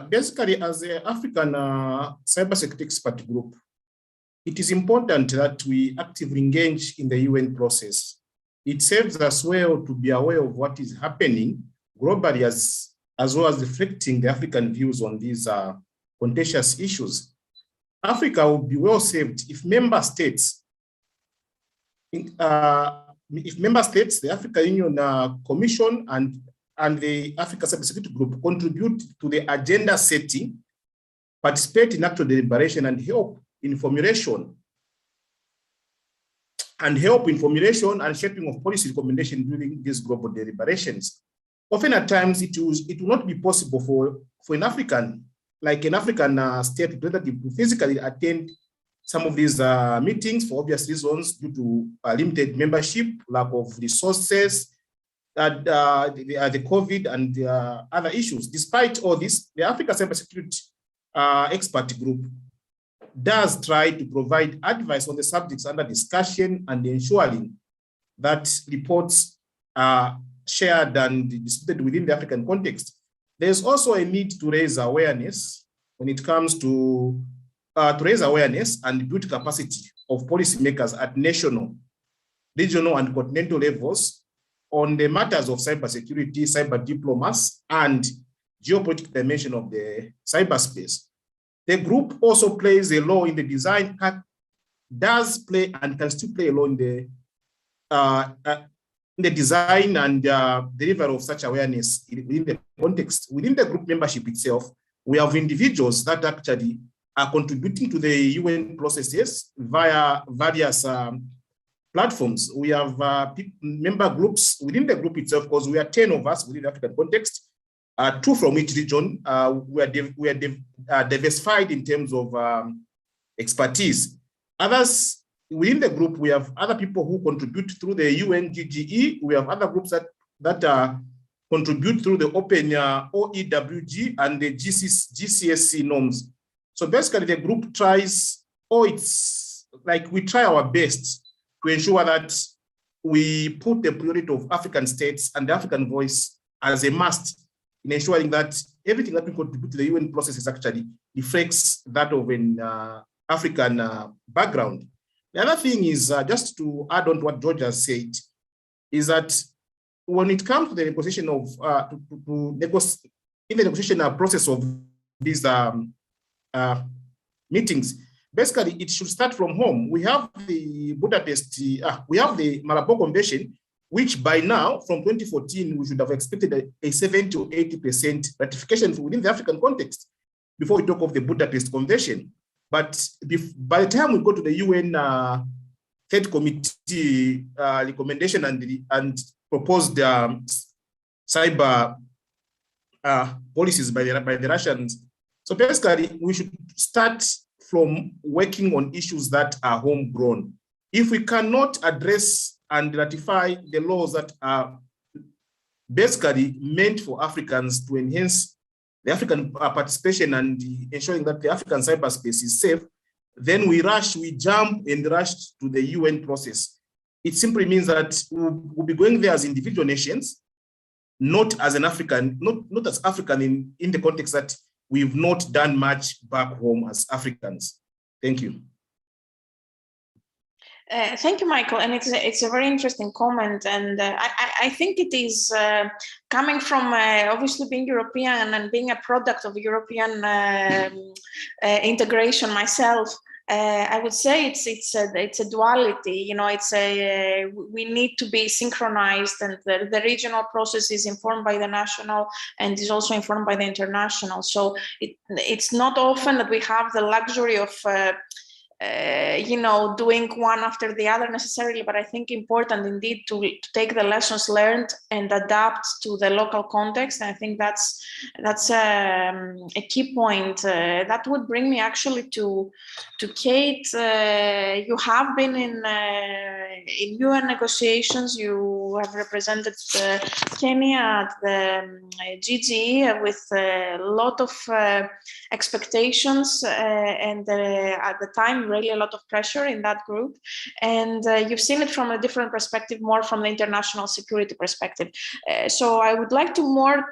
Basically, as the African Cybersecurity Expert Group, it is important that we actively engage in the UN process. It serves us well to be aware of what is happening globally, as well as reflecting the African views on these contentious issues. Africa will be well served if member states, the African Union Commission and the Africa Cybersecurity Group contribute to the agenda setting, participate in actual deliberation, and help in formulation and shaping of policy recommendation during these global deliberations. Often at times it will not be possible for an African state representative to physically attend some of these meetings for obvious reasons, due to limited membership, lack of resources, the COVID and other issues. Despite all this, the Africa Cybersecurity Expert Group does try to provide advice on the subjects under discussion and ensuring that reports are shared and disputed within the African context. There's also a need to raise awareness when it comes to raise awareness and build capacity of policymakers at national, regional, and continental levels on the matters of cybersecurity, cyber diplomacy, and geopolitical dimension of the cyberspace. The group also plays a role in the design, does play and can still play a role in the design and delivery of such awareness within the context. Within the group membership itself, we have individuals that actually are contributing to the UN processes via various platforms. We have member groups within the group itself, because we are 10 of us within the African context, 2 from each region. We are diversified in terms of expertise. Others within the group, we have other people who contribute through the UNGGE. We have other groups that contribute through the Open OEWG and the GCSC norms. So basically the group tries, we try our best to ensure that we put the priority of African states and the African voice as a must in ensuring that everything that we contribute to the UN process actually reflects that of an African background. The other thing is, just to add on to what George has said, is that when it comes to the negotiation of, in the negotiation process of these meetings, basically it should start from home. We have the Budapest, we have the Malabo Convention, which by now, from 2014, we should have expected a 70 to 80% ratification within the African context before we talk of the Budapest Convention. But by the time we go to the UN Third Committee recommendation and proposed cyber policies by the Russians, so basically we should start from working on issues that are homegrown. If we cannot address and ratify the laws that are basically meant for Africans to enhance the African participation and ensuring that the African cyberspace is safe, then we jump and rush to the UN process. It simply means that we'll be going there as individual nations, not as an African, not as African in the context that we've not done much back home as Africans. Thank you. Thank you, Michael. And it's a very interesting comment. And I think it is coming from obviously being European and being a product of European integration myself. I would say it's a duality. You know, we need to be synchronized, and the regional process is informed by the national and is also informed by the international. So it's not often that we have the luxury of doing one after the other necessarily, but I think important indeed to take the lessons learned and adapt to the local context. And I think that's a key point. That would bring me actually to Kate. You have been in UN negotiations. You have represented Kenya at the GGE with a lot of expectations and at the time really a lot of pressure in that group, and you've seen it from a different perspective, more from the international security perspective. So I would like to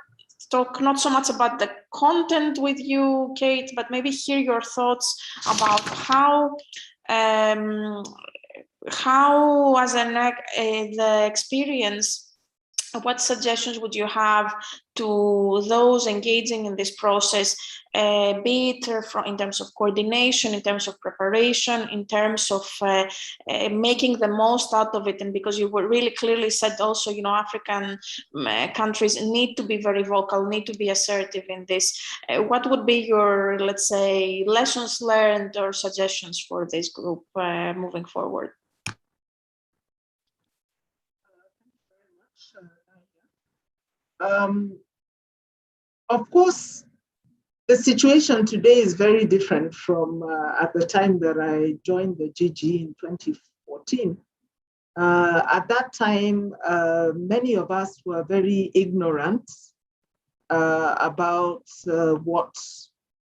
talk not so much about the content with you, Kate, but maybe hear your thoughts about how as the experience, what suggestions would you have to those engaging in this process, be it in terms of coordination, in terms of preparation, in terms of making the most out of it? And because you were really clearly said also, African countries need to be very vocal, need to be assertive in this. What would be your, let's say, lessons learned or suggestions for this group moving forward? Of course, the situation today is very different from at the time that I joined the GG in 2014. At that time, many of us were very ignorant about what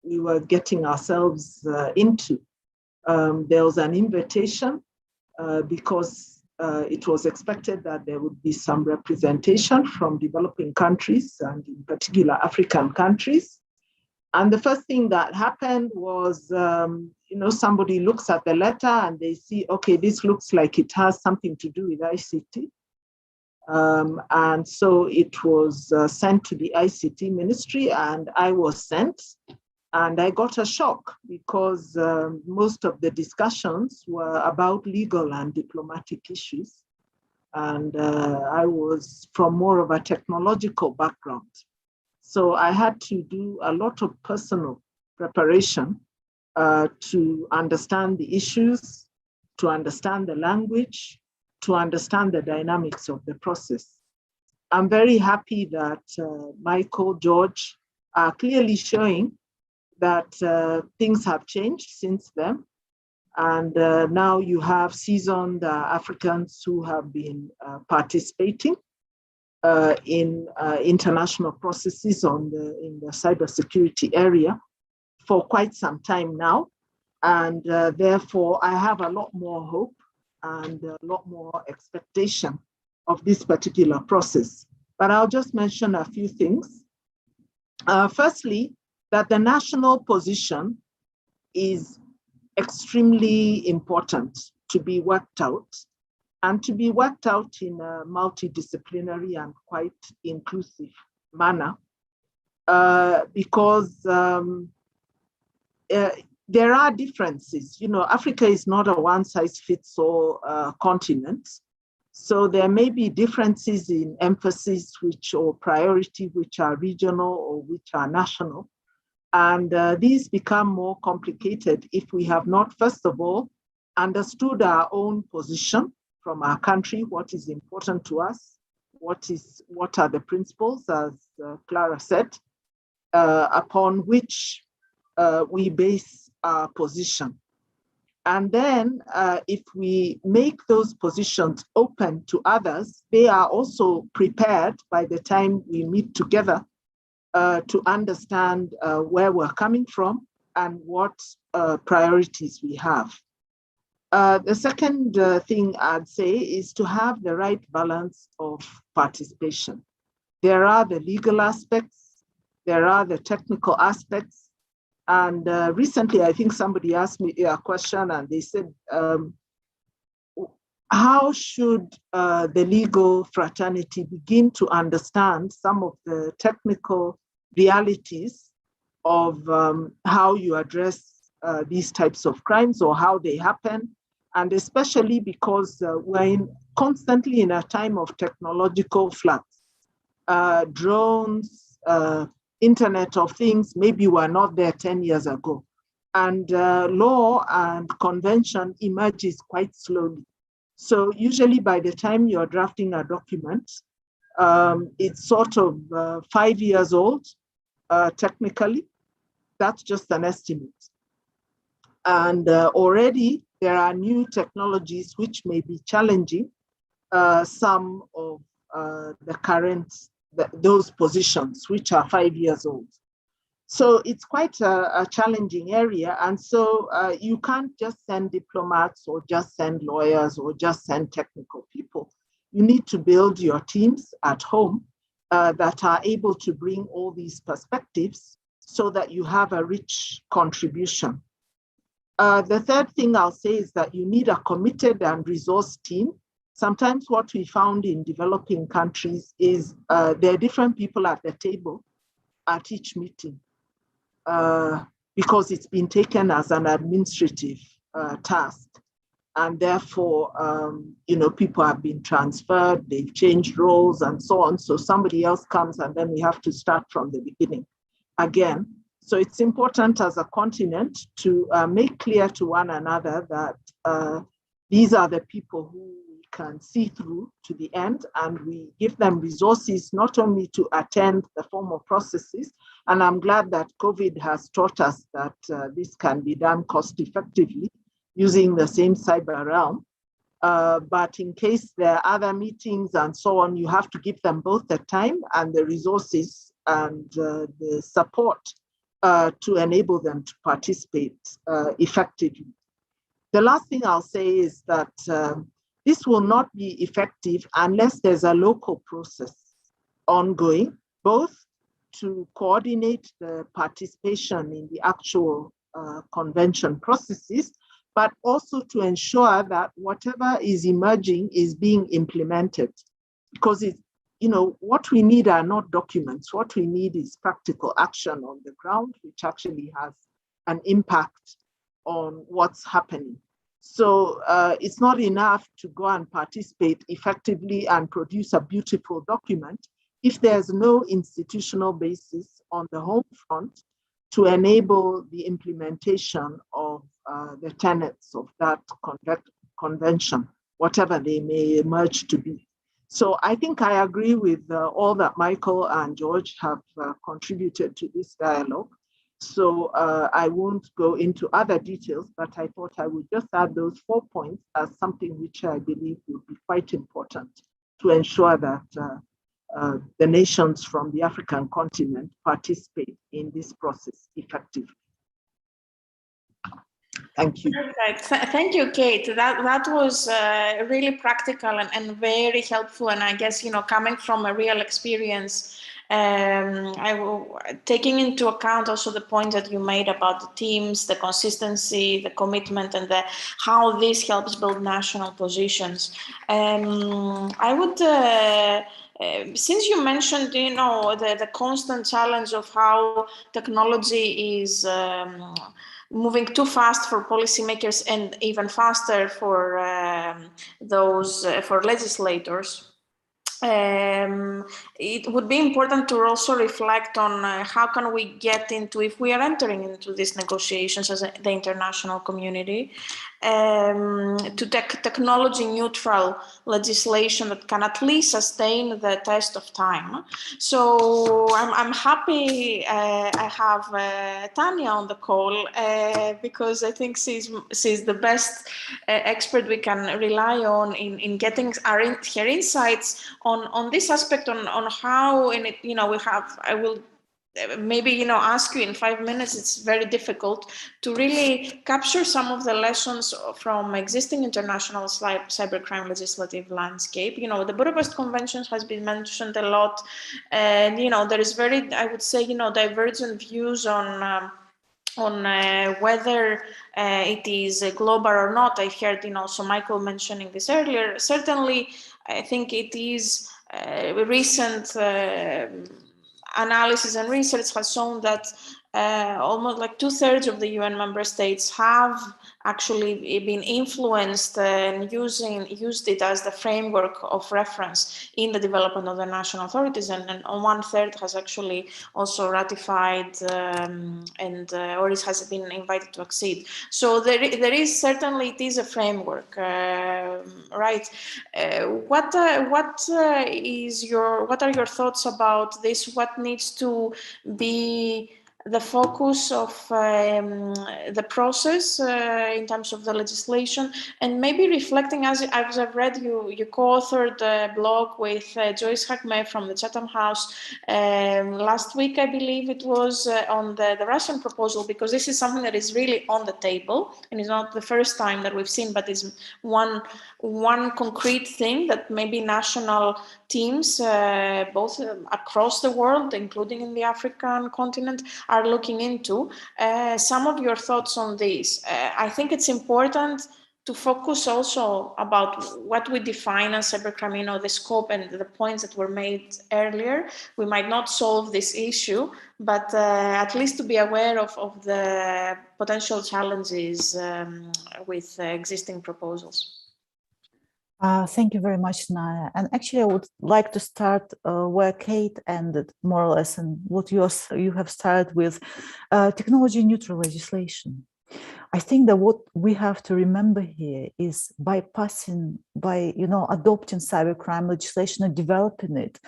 we were getting ourselves into. There was an invitation because it was expected that there would be some representation from developing countries and in particular African countries. And the first thing that happened was, somebody looks at the letter and they see, okay, this looks like it has something to do with ICT. And so it was sent to the ICT ministry, and I was sent. And I got a shock because most of the discussions were about legal and diplomatic issues. And I was from more of a technological background. So I had to do a lot of personal preparation to understand the issues, to understand the language, to understand the dynamics of the process. I'm very happy that Michael, George are clearly showing that things have changed since then. And now you have seasoned Africans who have been participating in international processes in the cybersecurity area for quite some time now. And therefore, I have a lot more hope and a lot more expectation of this particular process. But I'll just mention a few things. Firstly, that the national position is extremely important to be worked out, and to be worked out in a multidisciplinary and quite inclusive manner, because there are differences. Africa is not a one-size-fits-all continent. So there may be differences in emphasis or priority, which are regional or which are national. And these become more complicated if we have not, first of all, understood our own position from our country, what is important to us, what are the principles, as Clara said, upon which we base our position. And then if we make those positions open to others, they are also prepared by the time we meet together to understand where we're coming from and what priorities we have. The second thing I'd say is to have the right balance of participation. There are the legal aspects, there are the technical aspects, and recently I think somebody asked me a question and they said, how should the legal fraternity begin to understand some of the technical realities of how you address these types of crimes or how they happen? And especially because we're constantly in a time of technological flux. Drones, Internet of Things, maybe were not there 10 years ago. And law and convention emerges quite slowly. So usually by the time you're drafting a document, it's sort of 5 years old, technically. That's just an estimate. And already there are new technologies which may be challenging some of the current, those positions, which are 5 years old. So it's quite a challenging area. And so you can't just send diplomats or just send lawyers or just send technical people. You need to build your teams at home that are able to bring all these perspectives so that you have a rich contribution. The third thing I'll say is that you need a committed and resourced team. Sometimes what we found in developing countries is there are different people at the table at each meeting. Because it's been taken as an administrative task. And therefore, people have been transferred, they've changed roles and so on. So somebody else comes and then we have to start from the beginning again. So it's important as a continent to make clear to one another that these are the people who we can see through to the end, and we give them resources not only to attend the formal processes, and I'm glad that COVID has taught us that this can be done cost effectively using the same cyber realm. But in case there are other meetings and so on, you have to give them both the time and the resources and the support to enable them to participate effectively. The last thing I'll say is that this will not be effective unless there's a local process ongoing, both to coordinate the participation in the actual convention processes, but also to ensure that whatever is emerging is being implemented. Because what we need are not documents. What we need is practical action on the ground, which actually has an impact on what's happening. So it's not enough to go and participate effectively and produce a beautiful document if there's no institutional basis on the home front to enable the implementation of the tenets of that convention, whatever they may emerge to be. So I think I agree with all that Michael and George have contributed to this dialogue. So I won't go into other details, but I thought I would just add those 4 points as something which I believe will be quite important to ensure that the nations from the African continent participate in this process effectively. Thank you. Perfect. Thank you, Kate. That was really practical and very helpful. And I guess, coming from a real experience, taking into account also the point that you made about the teams, the consistency, the commitment, and how this helps build national positions. I would, since you mentioned, the constant challenge of how technology is moving too fast for policymakers and even faster for for legislators. It would be important to also reflect on how can we get into, if we are entering into these negotiations as the international community, to technology neutral legislation that can at least sustain the test of time. So I'm happy I have Tanya on the call because I think she's the best expert we can rely on in getting her insights on this aspect, on how in it, I will maybe ask you in 5 minutes. It's very difficult to really capture some of the lessons from existing international cybercrime legislative landscape. The Budapest Convention has been mentioned a lot, and there is very, I would say, divergent views on on whether it is global or not. I heard, also Michael mentioning this earlier. Certainly, I think it is recent analysis and research has shown that almost like 2/3 of the UN member states have actually been influenced and used it as the framework of reference in the development of the national authorities, and 1/3 has actually also ratified or it has been invited to accede. So there is certainly, it is a framework, right? What are your thoughts about this? What needs to be the focus of the process in terms of the legislation, and maybe reflecting, as I've read, you co-authored a blog with Joyce Hakme from the Chatham House last week, I believe it was, on the Russian proposal, because this is something that is really on the table, and it's not the first time that we've seen, but it's one concrete thing that maybe national teams, both across the world, including in the African continent, are looking into. Some of your thoughts on this. I think it's important to focus also about what we define as cybercrime, the scope and the points that were made earlier. We might not solve this issue, but at least to be aware of the potential challenges with existing proposals. Thank you very much, Naya. And actually, I would like to start where Kate ended, more or less, and what you have started with, technology-neutral legislation. I think that what we have to remember here is by adopting cybercrime legislation and developing it,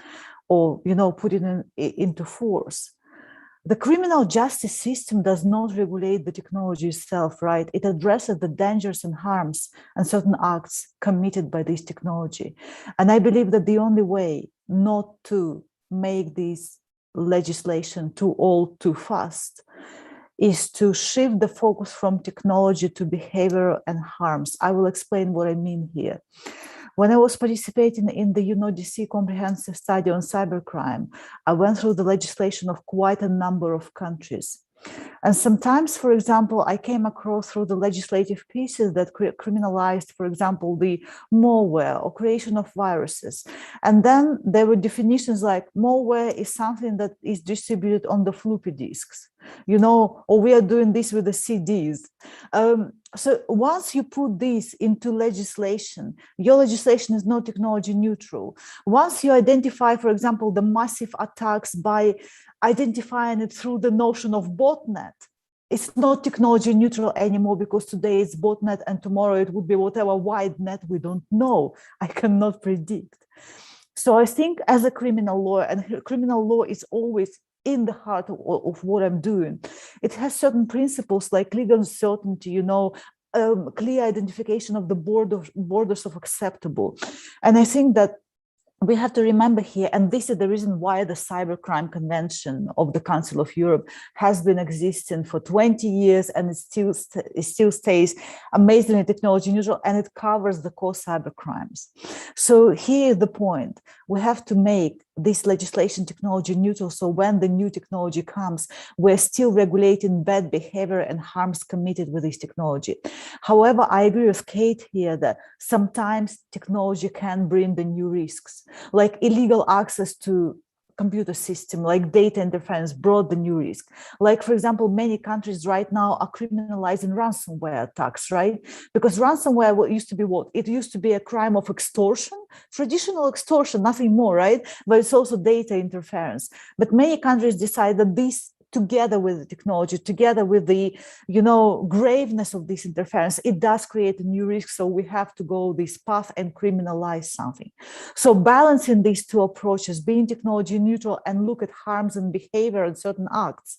or putting it into force, the criminal justice system does not regulate the technology itself, right? It addresses the dangers and harms and certain acts committed by this technology. And I believe that the only way not to make this legislation too old, too fast, is to shift the focus from technology to behavior and harms. I will explain what I mean here. When I was participating in the UNODC comprehensive study on cybercrime, I went through the legislation of quite a number of countries. And sometimes, for example, I came across through the legislative pieces that criminalized, for example, the malware or creation of viruses. And then there were definitions like malware is something that is distributed on the floppy disks, or we are doing this with the CDs. So once you put this into legislation, your legislation is not technology neutral. Once you identify, for example, the massive attacks by identifying it through the notion of botnet, it's not technology neutral anymore, because today it's botnet and tomorrow it would be whatever wide net, we don't know. I cannot predict. So I think as a criminal lawyer, and criminal law is always in the heart of what I'm doing, it has certain principles like legal certainty, clear identification of the borders of acceptable. And I think that we have to remember here, and this is the reason why the Cybercrime Convention of the Council of Europe has been existing for 20 years, and it still stays amazingly technology neutral, and it covers the core cybercrimes. So here is the point. We have to make this legislation technology neutral, so when the new technology comes, we're still regulating bad behavior and harms committed with this technology. However, I agree with Kate here that sometimes technology can bring the new risks, like illegal access to computer system, like data interference brought the new risk. Like, for example, many countries right now are criminalizing ransomware attacks, right? Because ransomware used to be what? It used to be a crime of extortion, traditional extortion, nothing more, right? But it's also data interference. But many countries decide that this, together with the technology, together with the, graveness of this interference, it does create a new risk. So we have to go this path and criminalize something. So balancing these two approaches, being technology neutral and look at harms and behavior and certain acts,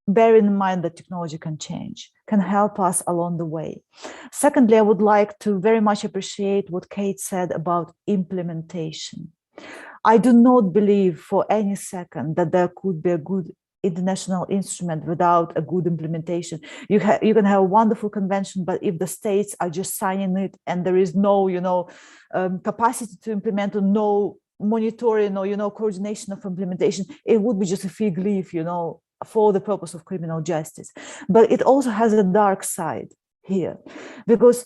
bearing in mind that technology can change, can help us along the way. Secondly, I would like to very much appreciate what Kate said about implementation. I do not believe for any second that there could be a good international instrument without a good implementation. You can have a wonderful convention, but if the states are just signing it and there is no, capacity to implement, or no monitoring or, coordination of implementation, it would be just a fig leaf, for the purpose of criminal justice. But it also has a dark side here, because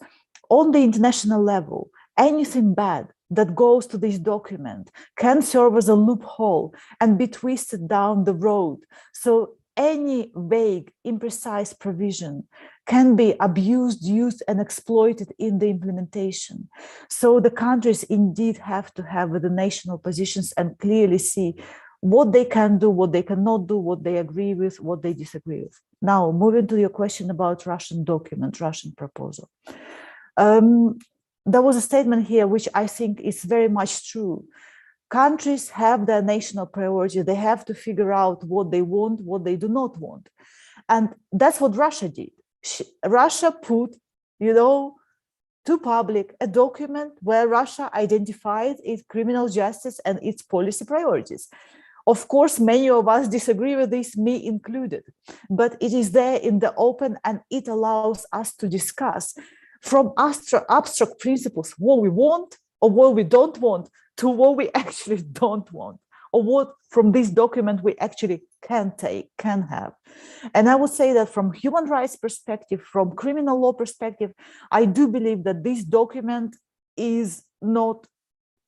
on the international level, anything bad that goes to this document can serve as a loophole and be twisted down the road. So any vague, imprecise provision can be abused, used, and exploited in the implementation. So the countries indeed have to have the national positions and clearly see what they can do, what they cannot do, what they agree with, what they disagree with. Now, moving to your question about Russian document, Russian proposal. There was a statement here which I think is very much true. Countries have their national priority. They have to figure out what they want, what they do not want. And that's what Russia did. Russia put, to public a document where Russia identified its criminal justice and its policy priorities. Of course, many of us disagree with this, me included, but it is there in the open and it allows us to discuss from abstract principles what we want or what we don't want to what we actually don't want, or what from this document we actually can have. And I would say that from human rights perspective, from criminal law perspective, I do believe that this document is not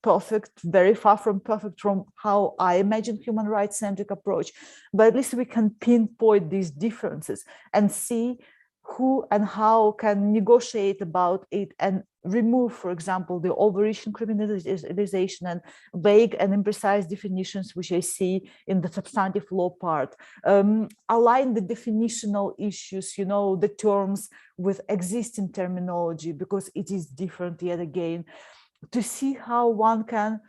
perfect, very far from perfect from how I imagine human rights centric approach, but at least we can pinpoint these differences and see who and how can negotiate about it and remove, for example, the overreaching criminalization and vague and imprecise definitions, which I see in the substantive law part. Align the definitional issues, the terms with existing terminology, because it is different yet again, to see how one can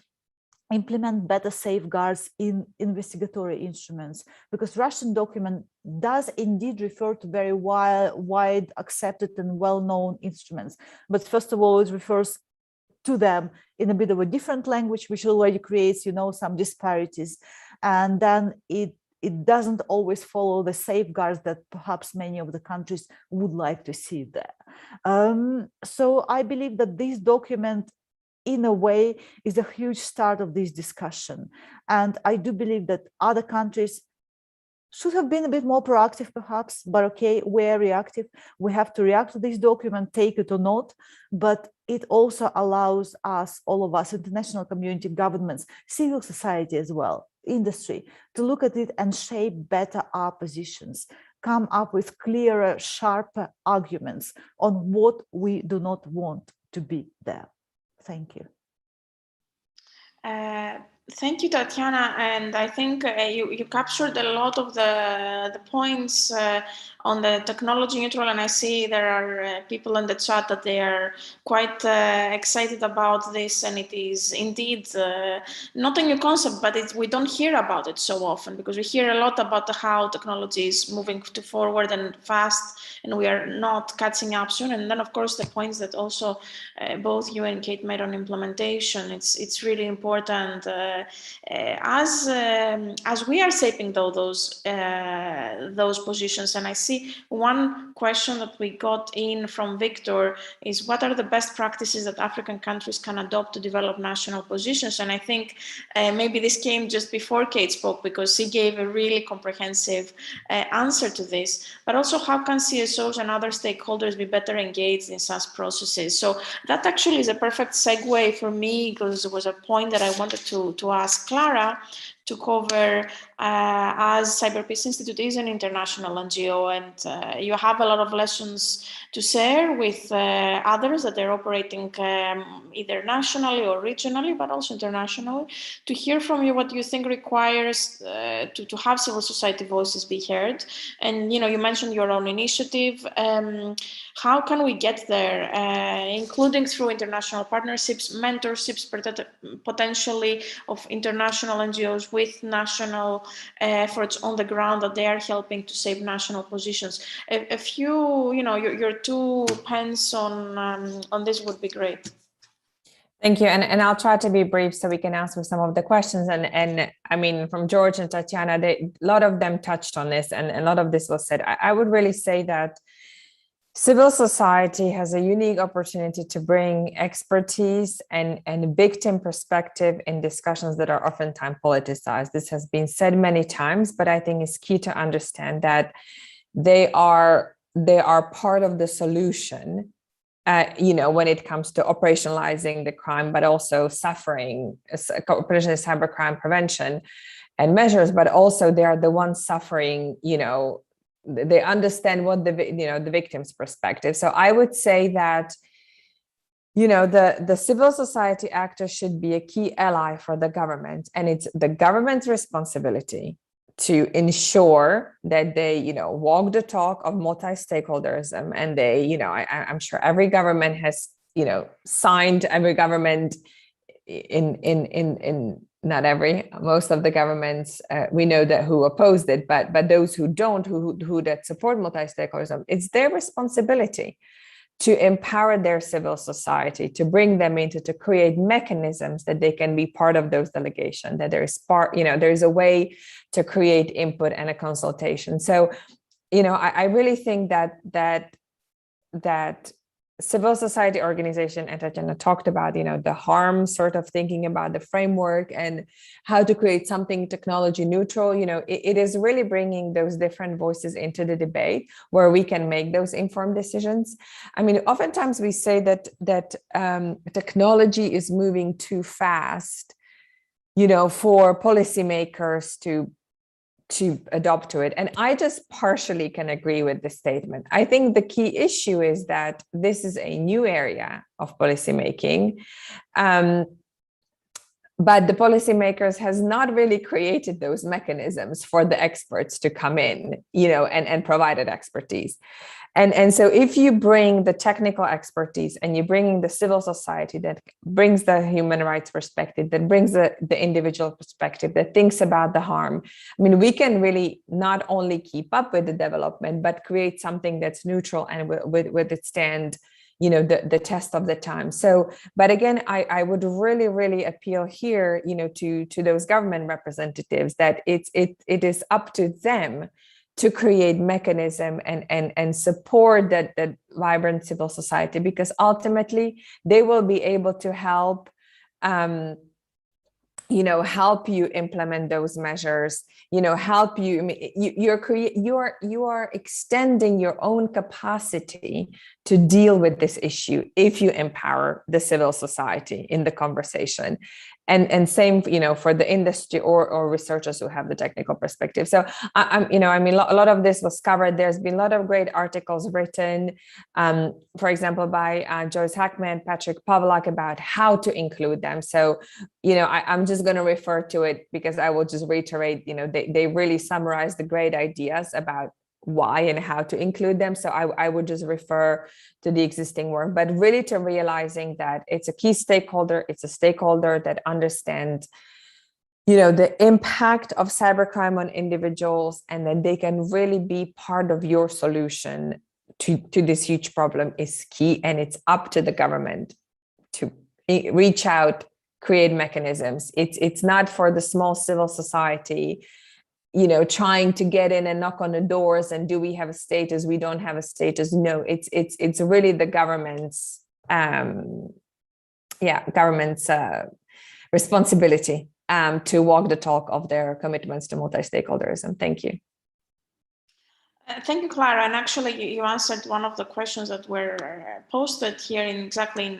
implement better safeguards in investigatory instruments, because Russian document does indeed refer to very wide accepted and well-known instruments. But first of all, it refers to them in a bit of a different language, which already creates, some disparities. And then it doesn't always follow the safeguards that perhaps many of the countries would like to see there. So I believe that this document, in a way, is a huge start of this discussion. And I do believe that other countries should have been a bit more proactive, perhaps, but okay, we're reactive. We have to react to this document, take it or not, but it also allows us, all of us, international community, governments, civil society as well, industry, to look at it and shape better our positions, come up with clearer, sharper arguments on what we do not want to be there. Thank you. Thank you, Tatiana. And I think you captured a lot of the points on the technology neutral. And I see there are people in the chat that they are quite excited about this. And it is indeed not a new concept, but we don't hear about it so often, because we hear a lot about how technology is moving forward and fast, and we are not catching up soon. And then, of course, the points that also both you and Kate made on implementation, it's really important. As we are shaping those positions, and I see one question that we got in from Victor is, what are the best practices that African countries can adopt to develop national positions? And I think maybe this came just before Kate spoke, because she gave a really comprehensive answer to this, but also how can CSOs and other stakeholders be better engaged in such processes? So that actually is a perfect segue for me, because it was a point that I wanted to ask Clara to cover. As Cyberpeace Institute is an international NGO, and you have a lot of lessons to share with others that are operating either nationally or regionally, but also internationally, to hear from you what you think requires to have civil society voices be heard. And you mentioned your own initiative. How can we get there, including through international partnerships, mentorships, potentially of international NGOs with national efforts on the ground that they are helping to shape national positions? A few, your 2 pence on this would be great. Thank you, and I'll try to be brief so we can answer some of the questions. And I mean, from George and Tatiana, a lot of them touched on this, and a lot of this was said. I would really say that civil society has a unique opportunity to bring expertise and victim perspective in discussions that are oftentimes politicized. This has been said many times, but I think it's key to understand that they are part of the solution, when it comes to operationalizing the crime, but also suffering, operational cybercrime prevention and measures, but also they are the ones suffering, they understand what the victim's perspective. So I would say that, the civil society actor should be a key ally for the government, and it's the government's responsibility to ensure that they, walk the talk of multi-stakeholderism, and they, I'm sure every government has, signed, every government in not every, most of the governments, we know that who opposed it, but those who don't, who that support multi-stakeholderism, it's their responsibility to empower their civil society, to bring them into, to create mechanisms that they can be part of those delegations, that there is there's a way to create input and a consultation. So, I really think that civil society organization, and Tatiana talked about, the harm, sort of thinking about the framework and how to create something technology neutral. It is really bringing those different voices into the debate where we can make those informed decisions. I mean, oftentimes we say that technology is moving too fast, for policymakers to adopt to it. And I just partially can agree with this statement. I think the key issue is that this is a new area of policymaking, but the policymakers has not really created those mechanisms for the experts to come in, and provided expertise. And so if you bring the technical expertise and you bring the civil society that brings the human rights perspective, that brings the individual perspective, that thinks about the harm, I mean, we can really not only keep up with the development, but create something that's neutral and with it stand, the test of the time. So, but again, I would really, really appeal here, to those government representatives that it is up to them to create mechanism and support that vibrant civil society, because ultimately they will be able to help help you implement those measures, help you. You are extending your own capacity to deal with this issue if you empower the civil society in the conversation. And same, for the industry or researchers who have the technical perspective. So a lot of this was covered. There's been a lot of great articles written, for example, by Joyce Hackman, Patrick Pavlak, about how to include them. So, I'm just going to refer to it because I will just reiterate, they really summarize the great ideas about why and how to include them. So I would just refer to the existing work, but really to realizing that it's a key stakeholder, it's a stakeholder that understands, the impact of cybercrime on individuals, and then they can really be part of your solution to this huge problem is key. And it's up to the government to reach out, create mechanisms. It's not for the small civil society, trying to get in and knock on the doors and do we have a status? We don't have a status. No, it's really the government's responsibility to walk the talk of their commitments to multi-stakeholderism. Thank you. Thank you, Clara. And actually, you answered one of the questions that were posted here in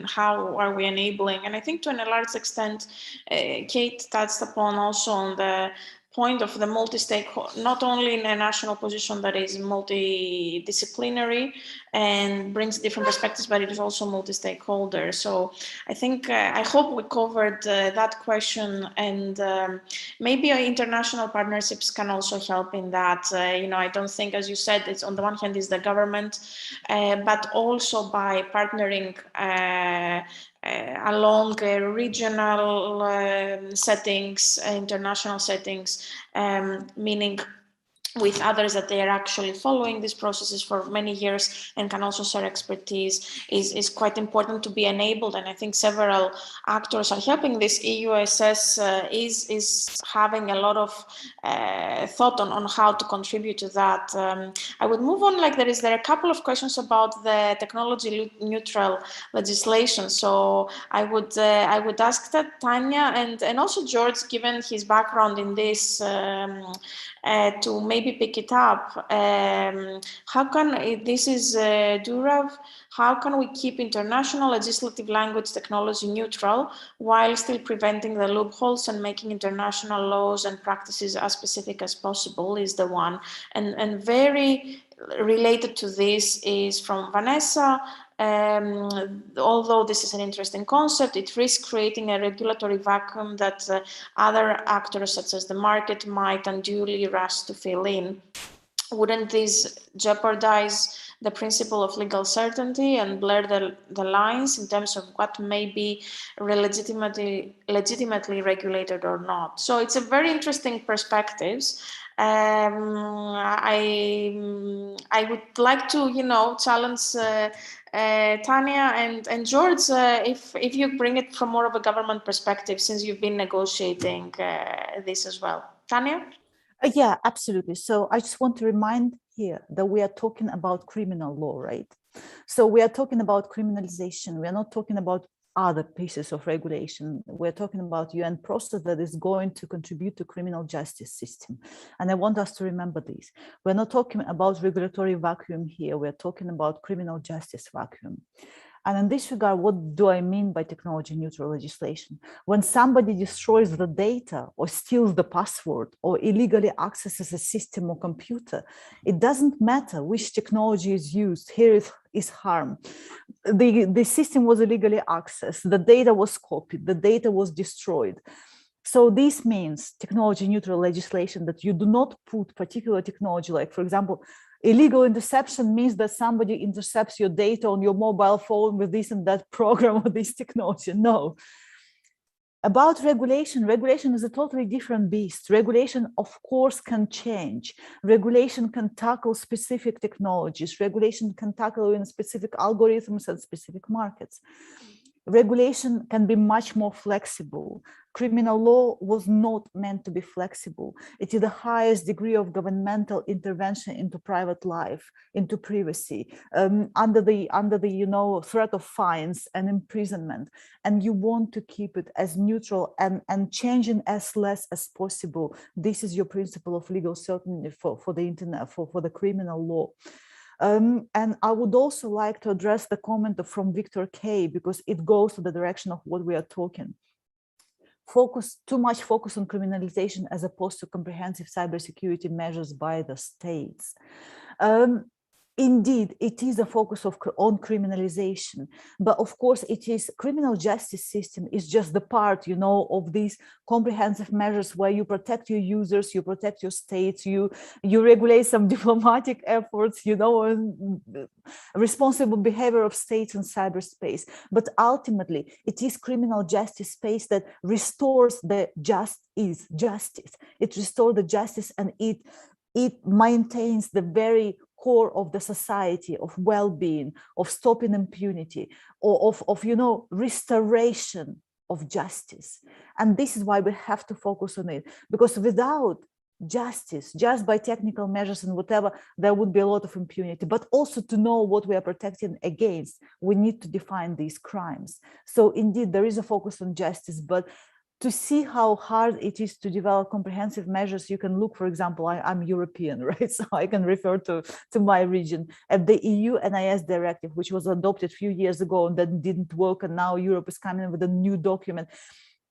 how are we enabling? And I think to a large extent, Kate touched upon also on the point of the multi-stakeholder, not only in a national position that is multidisciplinary and brings different perspectives, but it is also multi-stakeholder. So I think, I hope we covered that question, and maybe international partnerships can also help in that. I don't think, as you said, it's on the one hand is the government, but also by partnering along regional settings, international settings, meaning with others that they are actually following these processes for many years and can also share expertise is quite important to be enabled. And I think several actors are helping this. EUSS is having a lot of thought on how to contribute to that. I would move on. Like there are a couple of questions about the technology neutral legislation. So I would ask that Tanya and also George, given his background in this, to maybe pick it up. How can, this is Durav, how can we keep international legislative language technology neutral while still preventing the loopholes and making international laws and practices as specific as possible is the one. And very related to this is from Vanessa. Although this is an interesting concept, it risks creating a regulatory vacuum that other actors such as the market might unduly rush to fill in. Wouldn't this jeopardize the principle of legal certainty and blur the lines in terms of what may be legitimately regulated or not? So it's a very interesting perspectives. I would like to, challenge Tanya and George, if you bring it from more of a government perspective, since you've been negotiating this as well. Tanya? Yeah, absolutely. So I just want to remind here that we are talking about criminal law, right? So we are talking about criminalization. We are not talking about other pieces of regulation. We're talking about UN process that is going to contribute to criminal justice system. And I want us to remember this. We're not talking about regulatory vacuum here. We're talking about criminal justice vacuum. And in this regard, what do I mean by technology neutral legislation? When somebody destroys the data or steals the password or illegally accesses a system or computer, it doesn't matter which technology is used. Here is harm. The system was illegally accessed, the data was copied, the data was destroyed. So this means technology neutral legislation that you do not put particular technology, like for example, illegal interception means that somebody intercepts your data on your mobile phone with this and that program or this technology. No. About regulation, regulation is a totally different beast. Regulation, of course, can change. Regulation can tackle specific technologies. Regulation can tackle in specific algorithms and specific markets. Regulation can be much more flexible. Criminal law was not meant to be flexible. It is the highest degree of governmental intervention into private life, into privacy, under the threat of fines and imprisonment. And you want to keep it as neutral and changing as less as possible. This is your principle of legal certainty for the internet, for the criminal law. And I would also like to address the comment from Victor K, because it goes to the direction of what we are talking. Too much focus on criminalization as opposed to comprehensive cybersecurity measures by the states. Indeed, it is a focus on criminalization, but of course, criminal justice system is just the part, of these comprehensive measures where you protect your users, you protect your states, you regulate some diplomatic efforts, and responsible behavior of states in cyberspace. But ultimately, it is criminal justice space that restores the justice. It restores the justice, and it maintains the very core of the society, of well-being, of stopping impunity, or of restoration of justice. And this is why we have to focus on it, because without justice, just by technical measures and whatever, there would be a lot of impunity. But also to know what we are protecting against, we need to define these crimes. So indeed, there is a focus on justice, but to see how hard it is to develop comprehensive measures, you can look, for example, I'm European, right? So I can refer to my region at the EU NIS directive, which was adopted a few years ago and that didn't work. And now Europe is coming with a new document.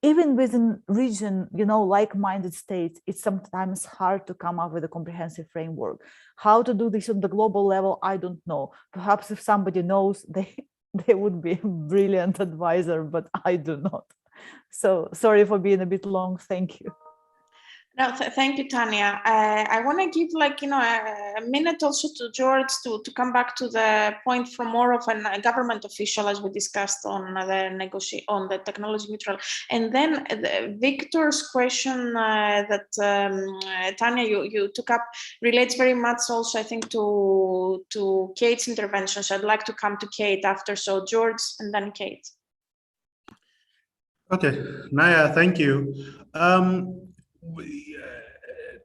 Even within region, like-minded states, it's sometimes hard to come up with a comprehensive framework. How to do this on the global level, I don't know. Perhaps if somebody knows, they would be a brilliant advisor, but I do not. So sorry for being a bit long. Thank you. No, thank you, Tanya. I want to give a minute also to George to come back to the point from more of a government official, as we discussed on the technology neutral, and then Victor's question that Tanya you took up relates very much also, I think, to Kate's intervention. So I'd like to come to Kate after. So George and then Kate. Okay, Naya, thank you.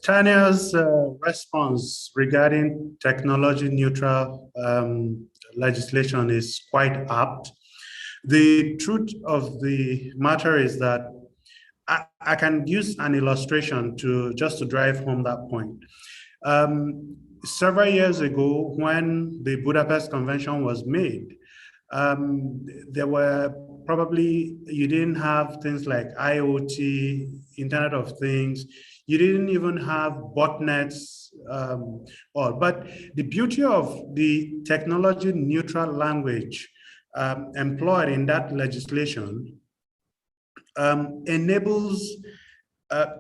Tanya's response regarding technology neutral legislation is quite apt. The truth of the matter is that I can use an illustration just to drive home that point. Several years ago, when the Budapest Convention was made, there were probably, you didn't have things like IoT, Internet of Things. You didn't even have botnets. But the beauty of the technology neutral language employed in that legislation enables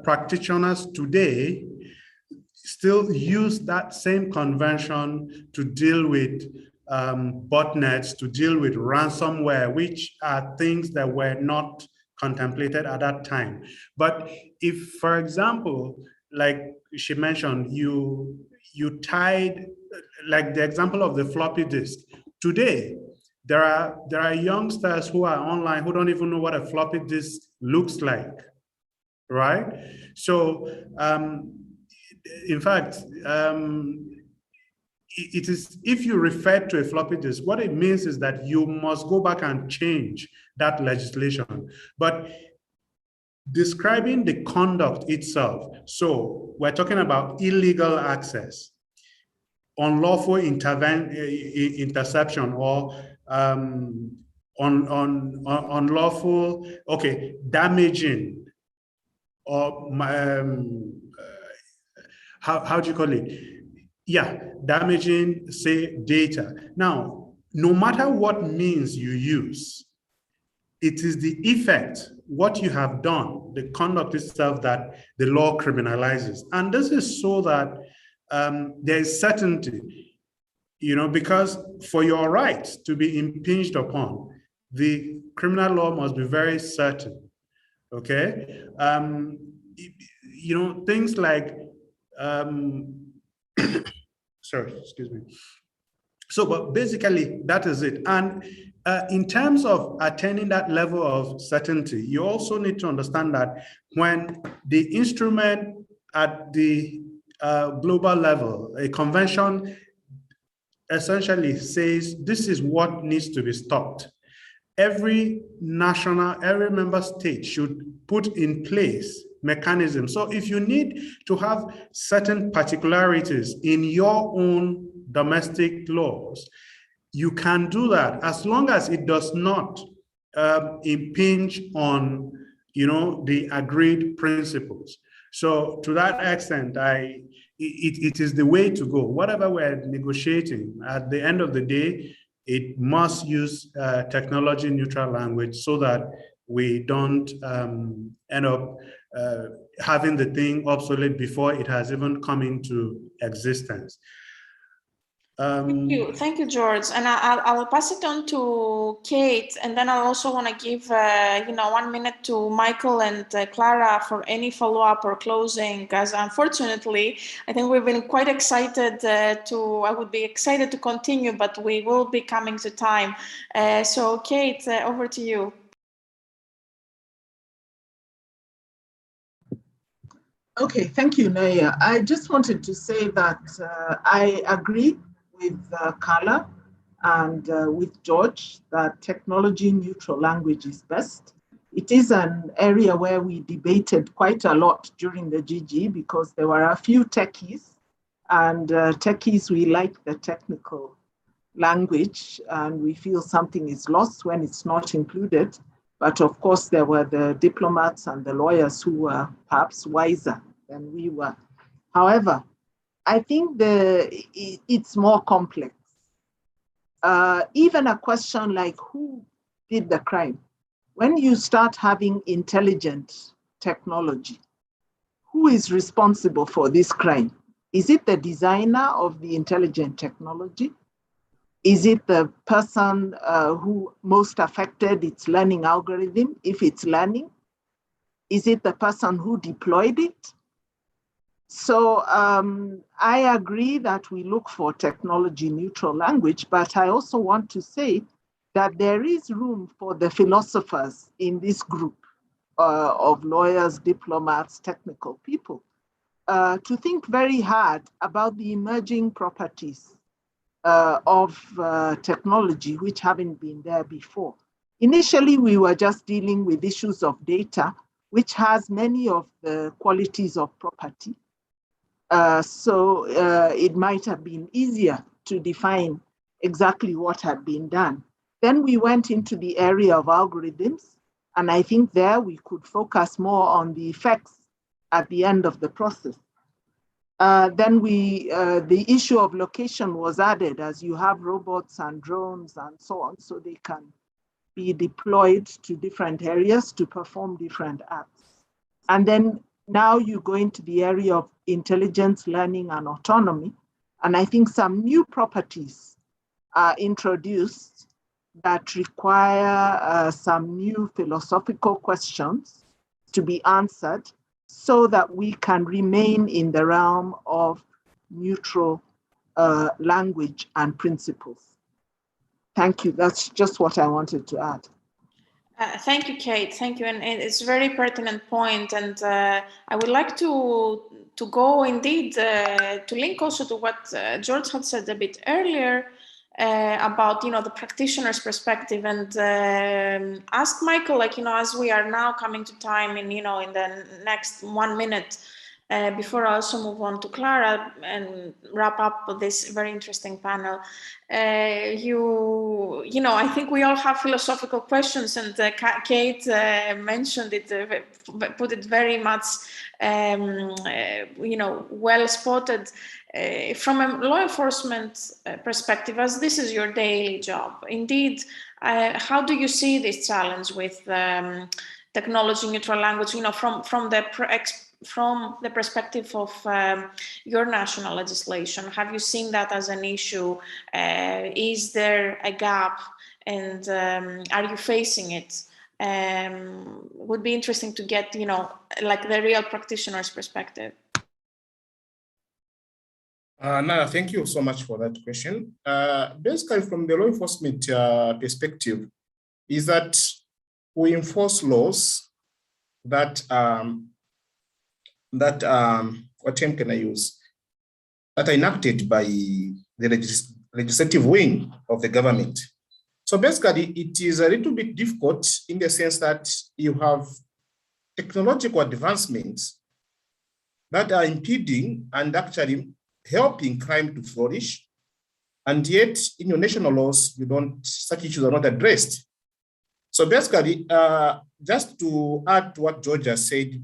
practitioners today still use that same convention to deal with botnets, to deal with ransomware, which are things that were not contemplated at that time. But if, for example, like she mentioned, you tied, like the example of the floppy disk. Today, there are youngsters who are online who don't even know what a floppy disk looks like, right? So, in fact, it is, if you refer to a floppy disk, what it means is that you must go back and change that legislation. But describing the conduct itself, so we're talking about illegal access, unlawful interception, or unlawful, damaging, or how do you call it? Yeah, damaging, say, data. Now, no matter what means you use, it is the effect, what you have done, the conduct itself, that the law criminalizes. And this is so that there is certainty, because for your rights to be impinged upon, the criminal law must be very certain, okay? Things like, sorry, excuse me. So, but basically, that is it. And in terms of attaining that level of certainty, you also need to understand that when the instrument at the global level, a convention essentially says this is what needs to be stopped, every member state should put in place mechanisms. So if you need to have certain particularities in your own domestic laws, you can do that as long as it does not impinge on, the agreed principles. So to that extent, it is the way to go. Whatever we're negotiating, at the end of the day, it must use technology neutral language so that we don't end up having the thing obsolete before it has even come into existence. Thank you, George. And I'll pass it on to Kate, and then I'll also want to give 1 minute to Michael and Clara for any follow-up or closing. As unfortunately, I think we've been quite excited I would be excited to continue, but we will be coming to time. So Kate, over to you. Okay, thank you, Naya. I just wanted to say that I agree with Carla and with George that technology neutral language is best. It is an area where we debated quite a lot during the GG because there were a few techies, and techies, we like the technical language and we feel something is lost when it's not included. But of course, there were the diplomats and the lawyers who were perhaps wiser than we were. However, I think it's more complex. Even a question like who did the crime? When you start having intelligent technology, who is responsible for this crime? Is it the designer of the intelligent technology? Is it the person who most affected its learning algorithm, if it's learning? Is it the person who deployed it? So I agree that we look for technology neutral language, but I also want to say that there is room for the philosophers in this group of lawyers, diplomats, technical people to think very hard about the emerging properties of technology which haven't been there before. Initially, we were just dealing with issues of data, which has many of the qualities of property. So it might have been easier to define exactly what had been done. Then we went into the area of algorithms, and I think there we could focus more on the effects at the end of the process. Then the issue of location was added, as you have robots and drones and so on, so they can be deployed to different areas to perform different acts. And then now you go into the area of intelligence, learning, and autonomy. And I think some new properties are introduced that require some new philosophical questions to be answered so that we can remain in the realm of neutral language and principles. Thank you. That's just what I wanted to add. Thank you, Kate. Thank you, and it's a very pertinent point. And I would like to go indeed to link also to what George had said a bit earlier about the practitioner's perspective, and ask Michael, as we are now coming to time in in the next 1 minute. Before I also move on to Clara and wrap up this very interesting panel, I think we all have philosophical questions, and Kate mentioned it, put it very much, well spotted. From a law enforcement perspective, as this is your daily job, indeed, how do you see this challenge with technology neutral language? From the perspective of your national legislation, have you seen that as an issue? Is there a gap, and are you facing it? Would be interesting to get, the real practitioner's perspective. Naya, thank you so much for that question. Basically, from the law enforcement perspective, is that we enforce laws that what term can I use? That are enacted by the legislative wing of the government. So basically, it is a little bit difficult in the sense that you have technological advancements that are impeding and actually helping crime to flourish. And yet, in your national laws, such issues are not addressed. So basically, just to add to what George has said,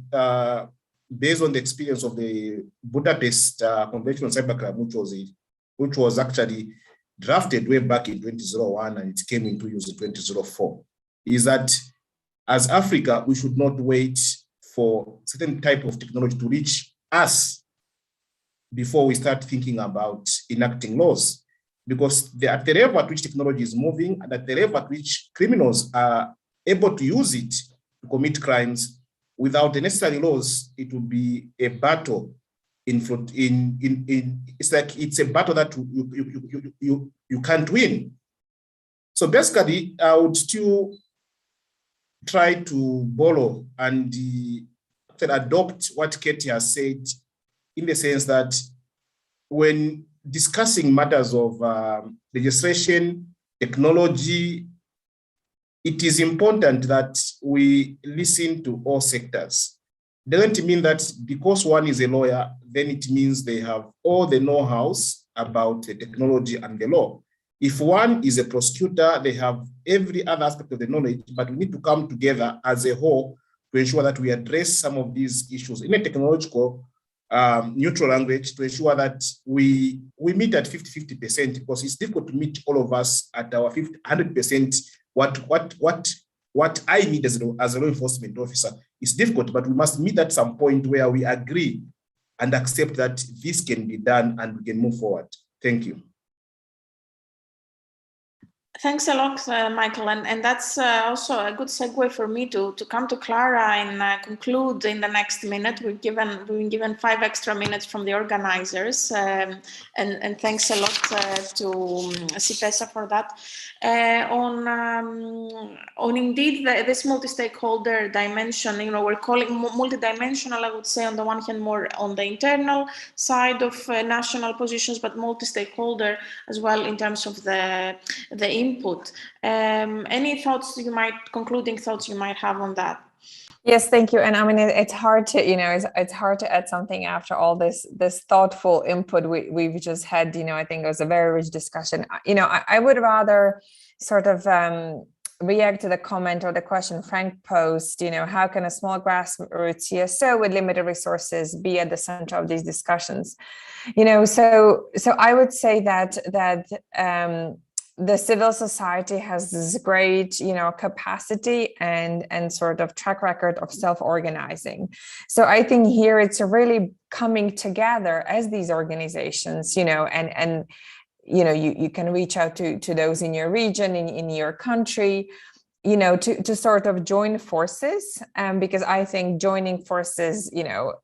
based on the experience of the Budapest Convention on Cybercrime, which was actually drafted way back in 2001 and it came into use in 2004, is that as Africa, we should not wait for certain type of technology to reach us before we start thinking about enacting laws. Because at the level at which technology is moving and at the level at which criminals are able to use it to commit crimes, without the necessary laws, it will be a battle. It's a battle that you can't win. So basically, I would still try to borrow and adopt what Katie has said, in the sense that when discussing matters of legislation, technology, it is important that we listen to all sectors. Doesn't mean that because one is a lawyer, then it means they have all the know-hows about the technology and the law. If one is a prosecutor, they have every other aspect of the knowledge, but we need to come together as a whole to ensure that we address some of these issues in a technological neutral language, to ensure that we meet at 50-50%, because it's difficult to meet all of us at our 100%. What I need as a law enforcement officer it's difficult, but we must meet at some point where we agree and accept that this can be done and we can move forward. Thank you. Thanks a lot, Michael, and that's also a good segue for me to come to Clara and conclude in the next minute. We've been given 5 extra minutes from the organizers, and thanks a lot to CIPESA for that. On indeed this multi-stakeholder dimension, we're calling multidimensional, I would say, on the one hand more on the internal side of national positions, but multi-stakeholder as well in terms of the input. Any thoughts concluding thoughts you might have on that? Yes, thank you. And I mean, it's hard to, it's hard to add something after all this thoughtful input we've just had. I think it was a very rich discussion. I would rather sort of react to the comment or the question Frank posed, how can a small grassroots CSO with limited resources be at the center of these discussions? So I would say that the civil society has this great, capacity and sort of track record of self-organizing. So I think here it's really coming together as these organizations, and you can reach out to those in your region, in your country, to sort of join forces, because I think joining forces,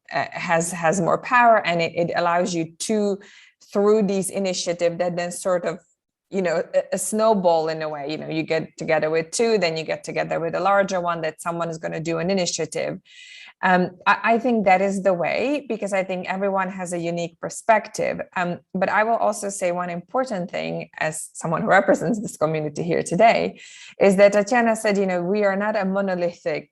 has more power, and it allows you to, through these initiatives that then sort of, a snowball in a way, you get together with 2, then you get together with a larger one that someone is going to do an initiative. I think that is the way, because I think everyone has a unique perspective. But I will also say one important thing, as someone who represents this community here today, is that Tatiana said, we are not a monolithic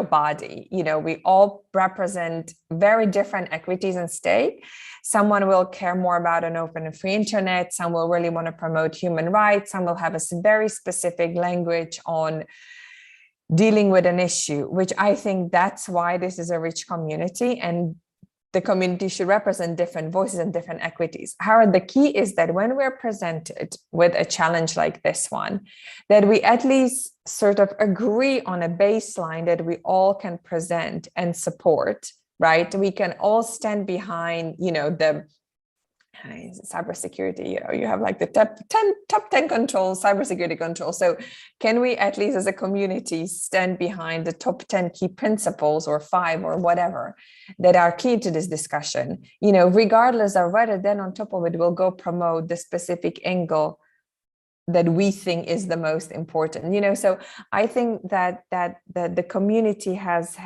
body. We all represent very different equities and stake. Someone will care more about an open and free internet. Some will really want to promote human rights. Some will have a very specific language on dealing with an issue, which I think that's why this is a rich community, and the community should represent different voices and different equities. However, the key is that when we're presented with a challenge like this one, that we at least sort of agree on a baseline that we all can present and support, right? We can all stand behind, the cybersecurity, you have like the top 10 controls, cybersecurity controls. So can we at least as a community stand behind the top 10 key principles, or 5 or whatever, that are key to this discussion, regardless of whether then on top of it we'll go promote the specific angle that we think is the most important, so I think that the community has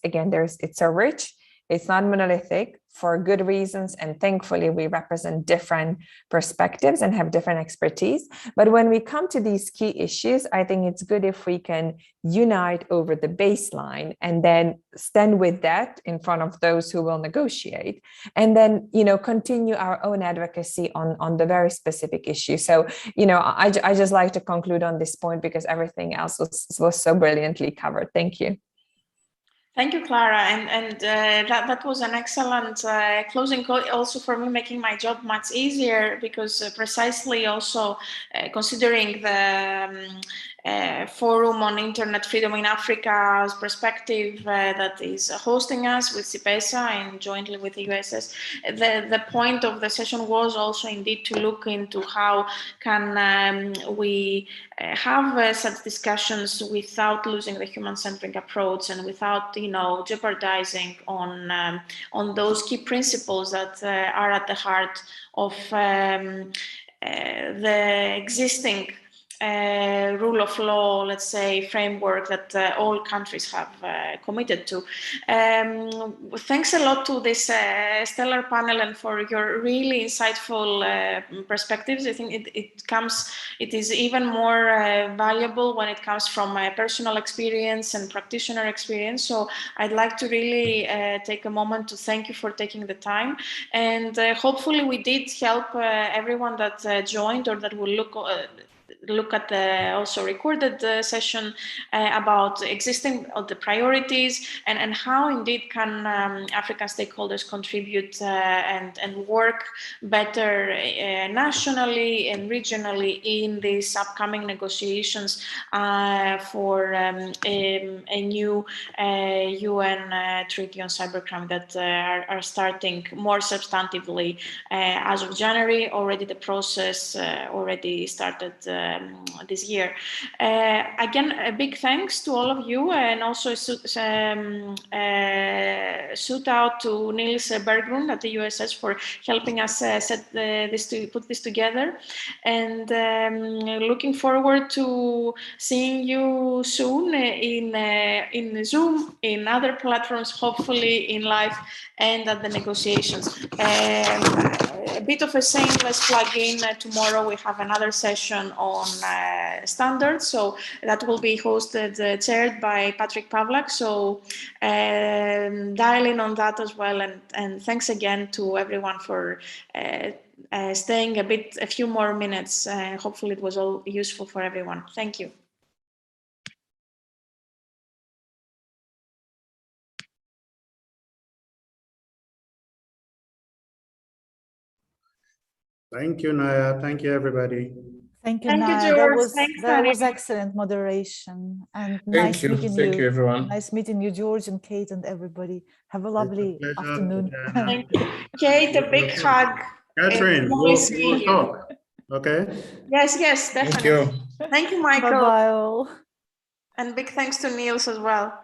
again, it's a rich, it's not monolithic for good reasons, and thankfully we represent different perspectives and have different expertise. But when we come to these key issues, I think it's good if we can unite over the baseline and then stand with that in front of those who will negotiate, and then continue our own advocacy on the very specific issue. So I just like to conclude on this point, because everything else was so brilliantly covered. Thank you. Thank you, Clara, and that was an excellent closing call, also for me, making my job much easier, because precisely also considering the Forum on Internet Freedom in Africa's perspective that is hosting us with CIPESA and jointly with the USS. The point of the session was also indeed to look into how can we have such discussions without losing the human-centric approach, and without jeopardizing on those key principles that are at the heart of the existing rule of law, let's say, framework that all countries have committed to. Thanks a lot to this stellar panel and for your really insightful perspectives. I think it is even more valuable when it comes from personal experience and practitioner experience. So I'd like to really take a moment to thank you for taking the time, and hopefully we did help everyone that joined or that will look look at the also recorded session about existing the priorities and how indeed can African stakeholders contribute and work better nationally and regionally in these upcoming negotiations for a new UN treaty on cybercrime that are starting more substantively as of January. Already the process already started this year. Again, a big thanks to all of you, and also shout out to Niels Bergrund at the USS for helping us put this together. And looking forward to seeing you soon in Zoom, in other platforms, hopefully in live and at the negotiations. A bit of a shameless plug-in. Tomorrow we have another session on standards, so that will be hosted, chaired by Patrick Pavlak. So dial in on that as well. And thanks again to everyone for staying a few more minutes. Hopefully it was all useful for everyone. Thank you. Thank you, Naya. Thank you, everybody. Thank you, Thank you, Naya. George. That was excellent moderation, and nice meeting you. Thank you, everyone. Nice meeting you, George and Kate and everybody. Have a lovely afternoon. Thank you. Kate, a big hug. Catherine, we'll talk. Okay? Yes, definitely. Thank you. Thank you, Michael. Bye-bye all. And big thanks to Niels as well.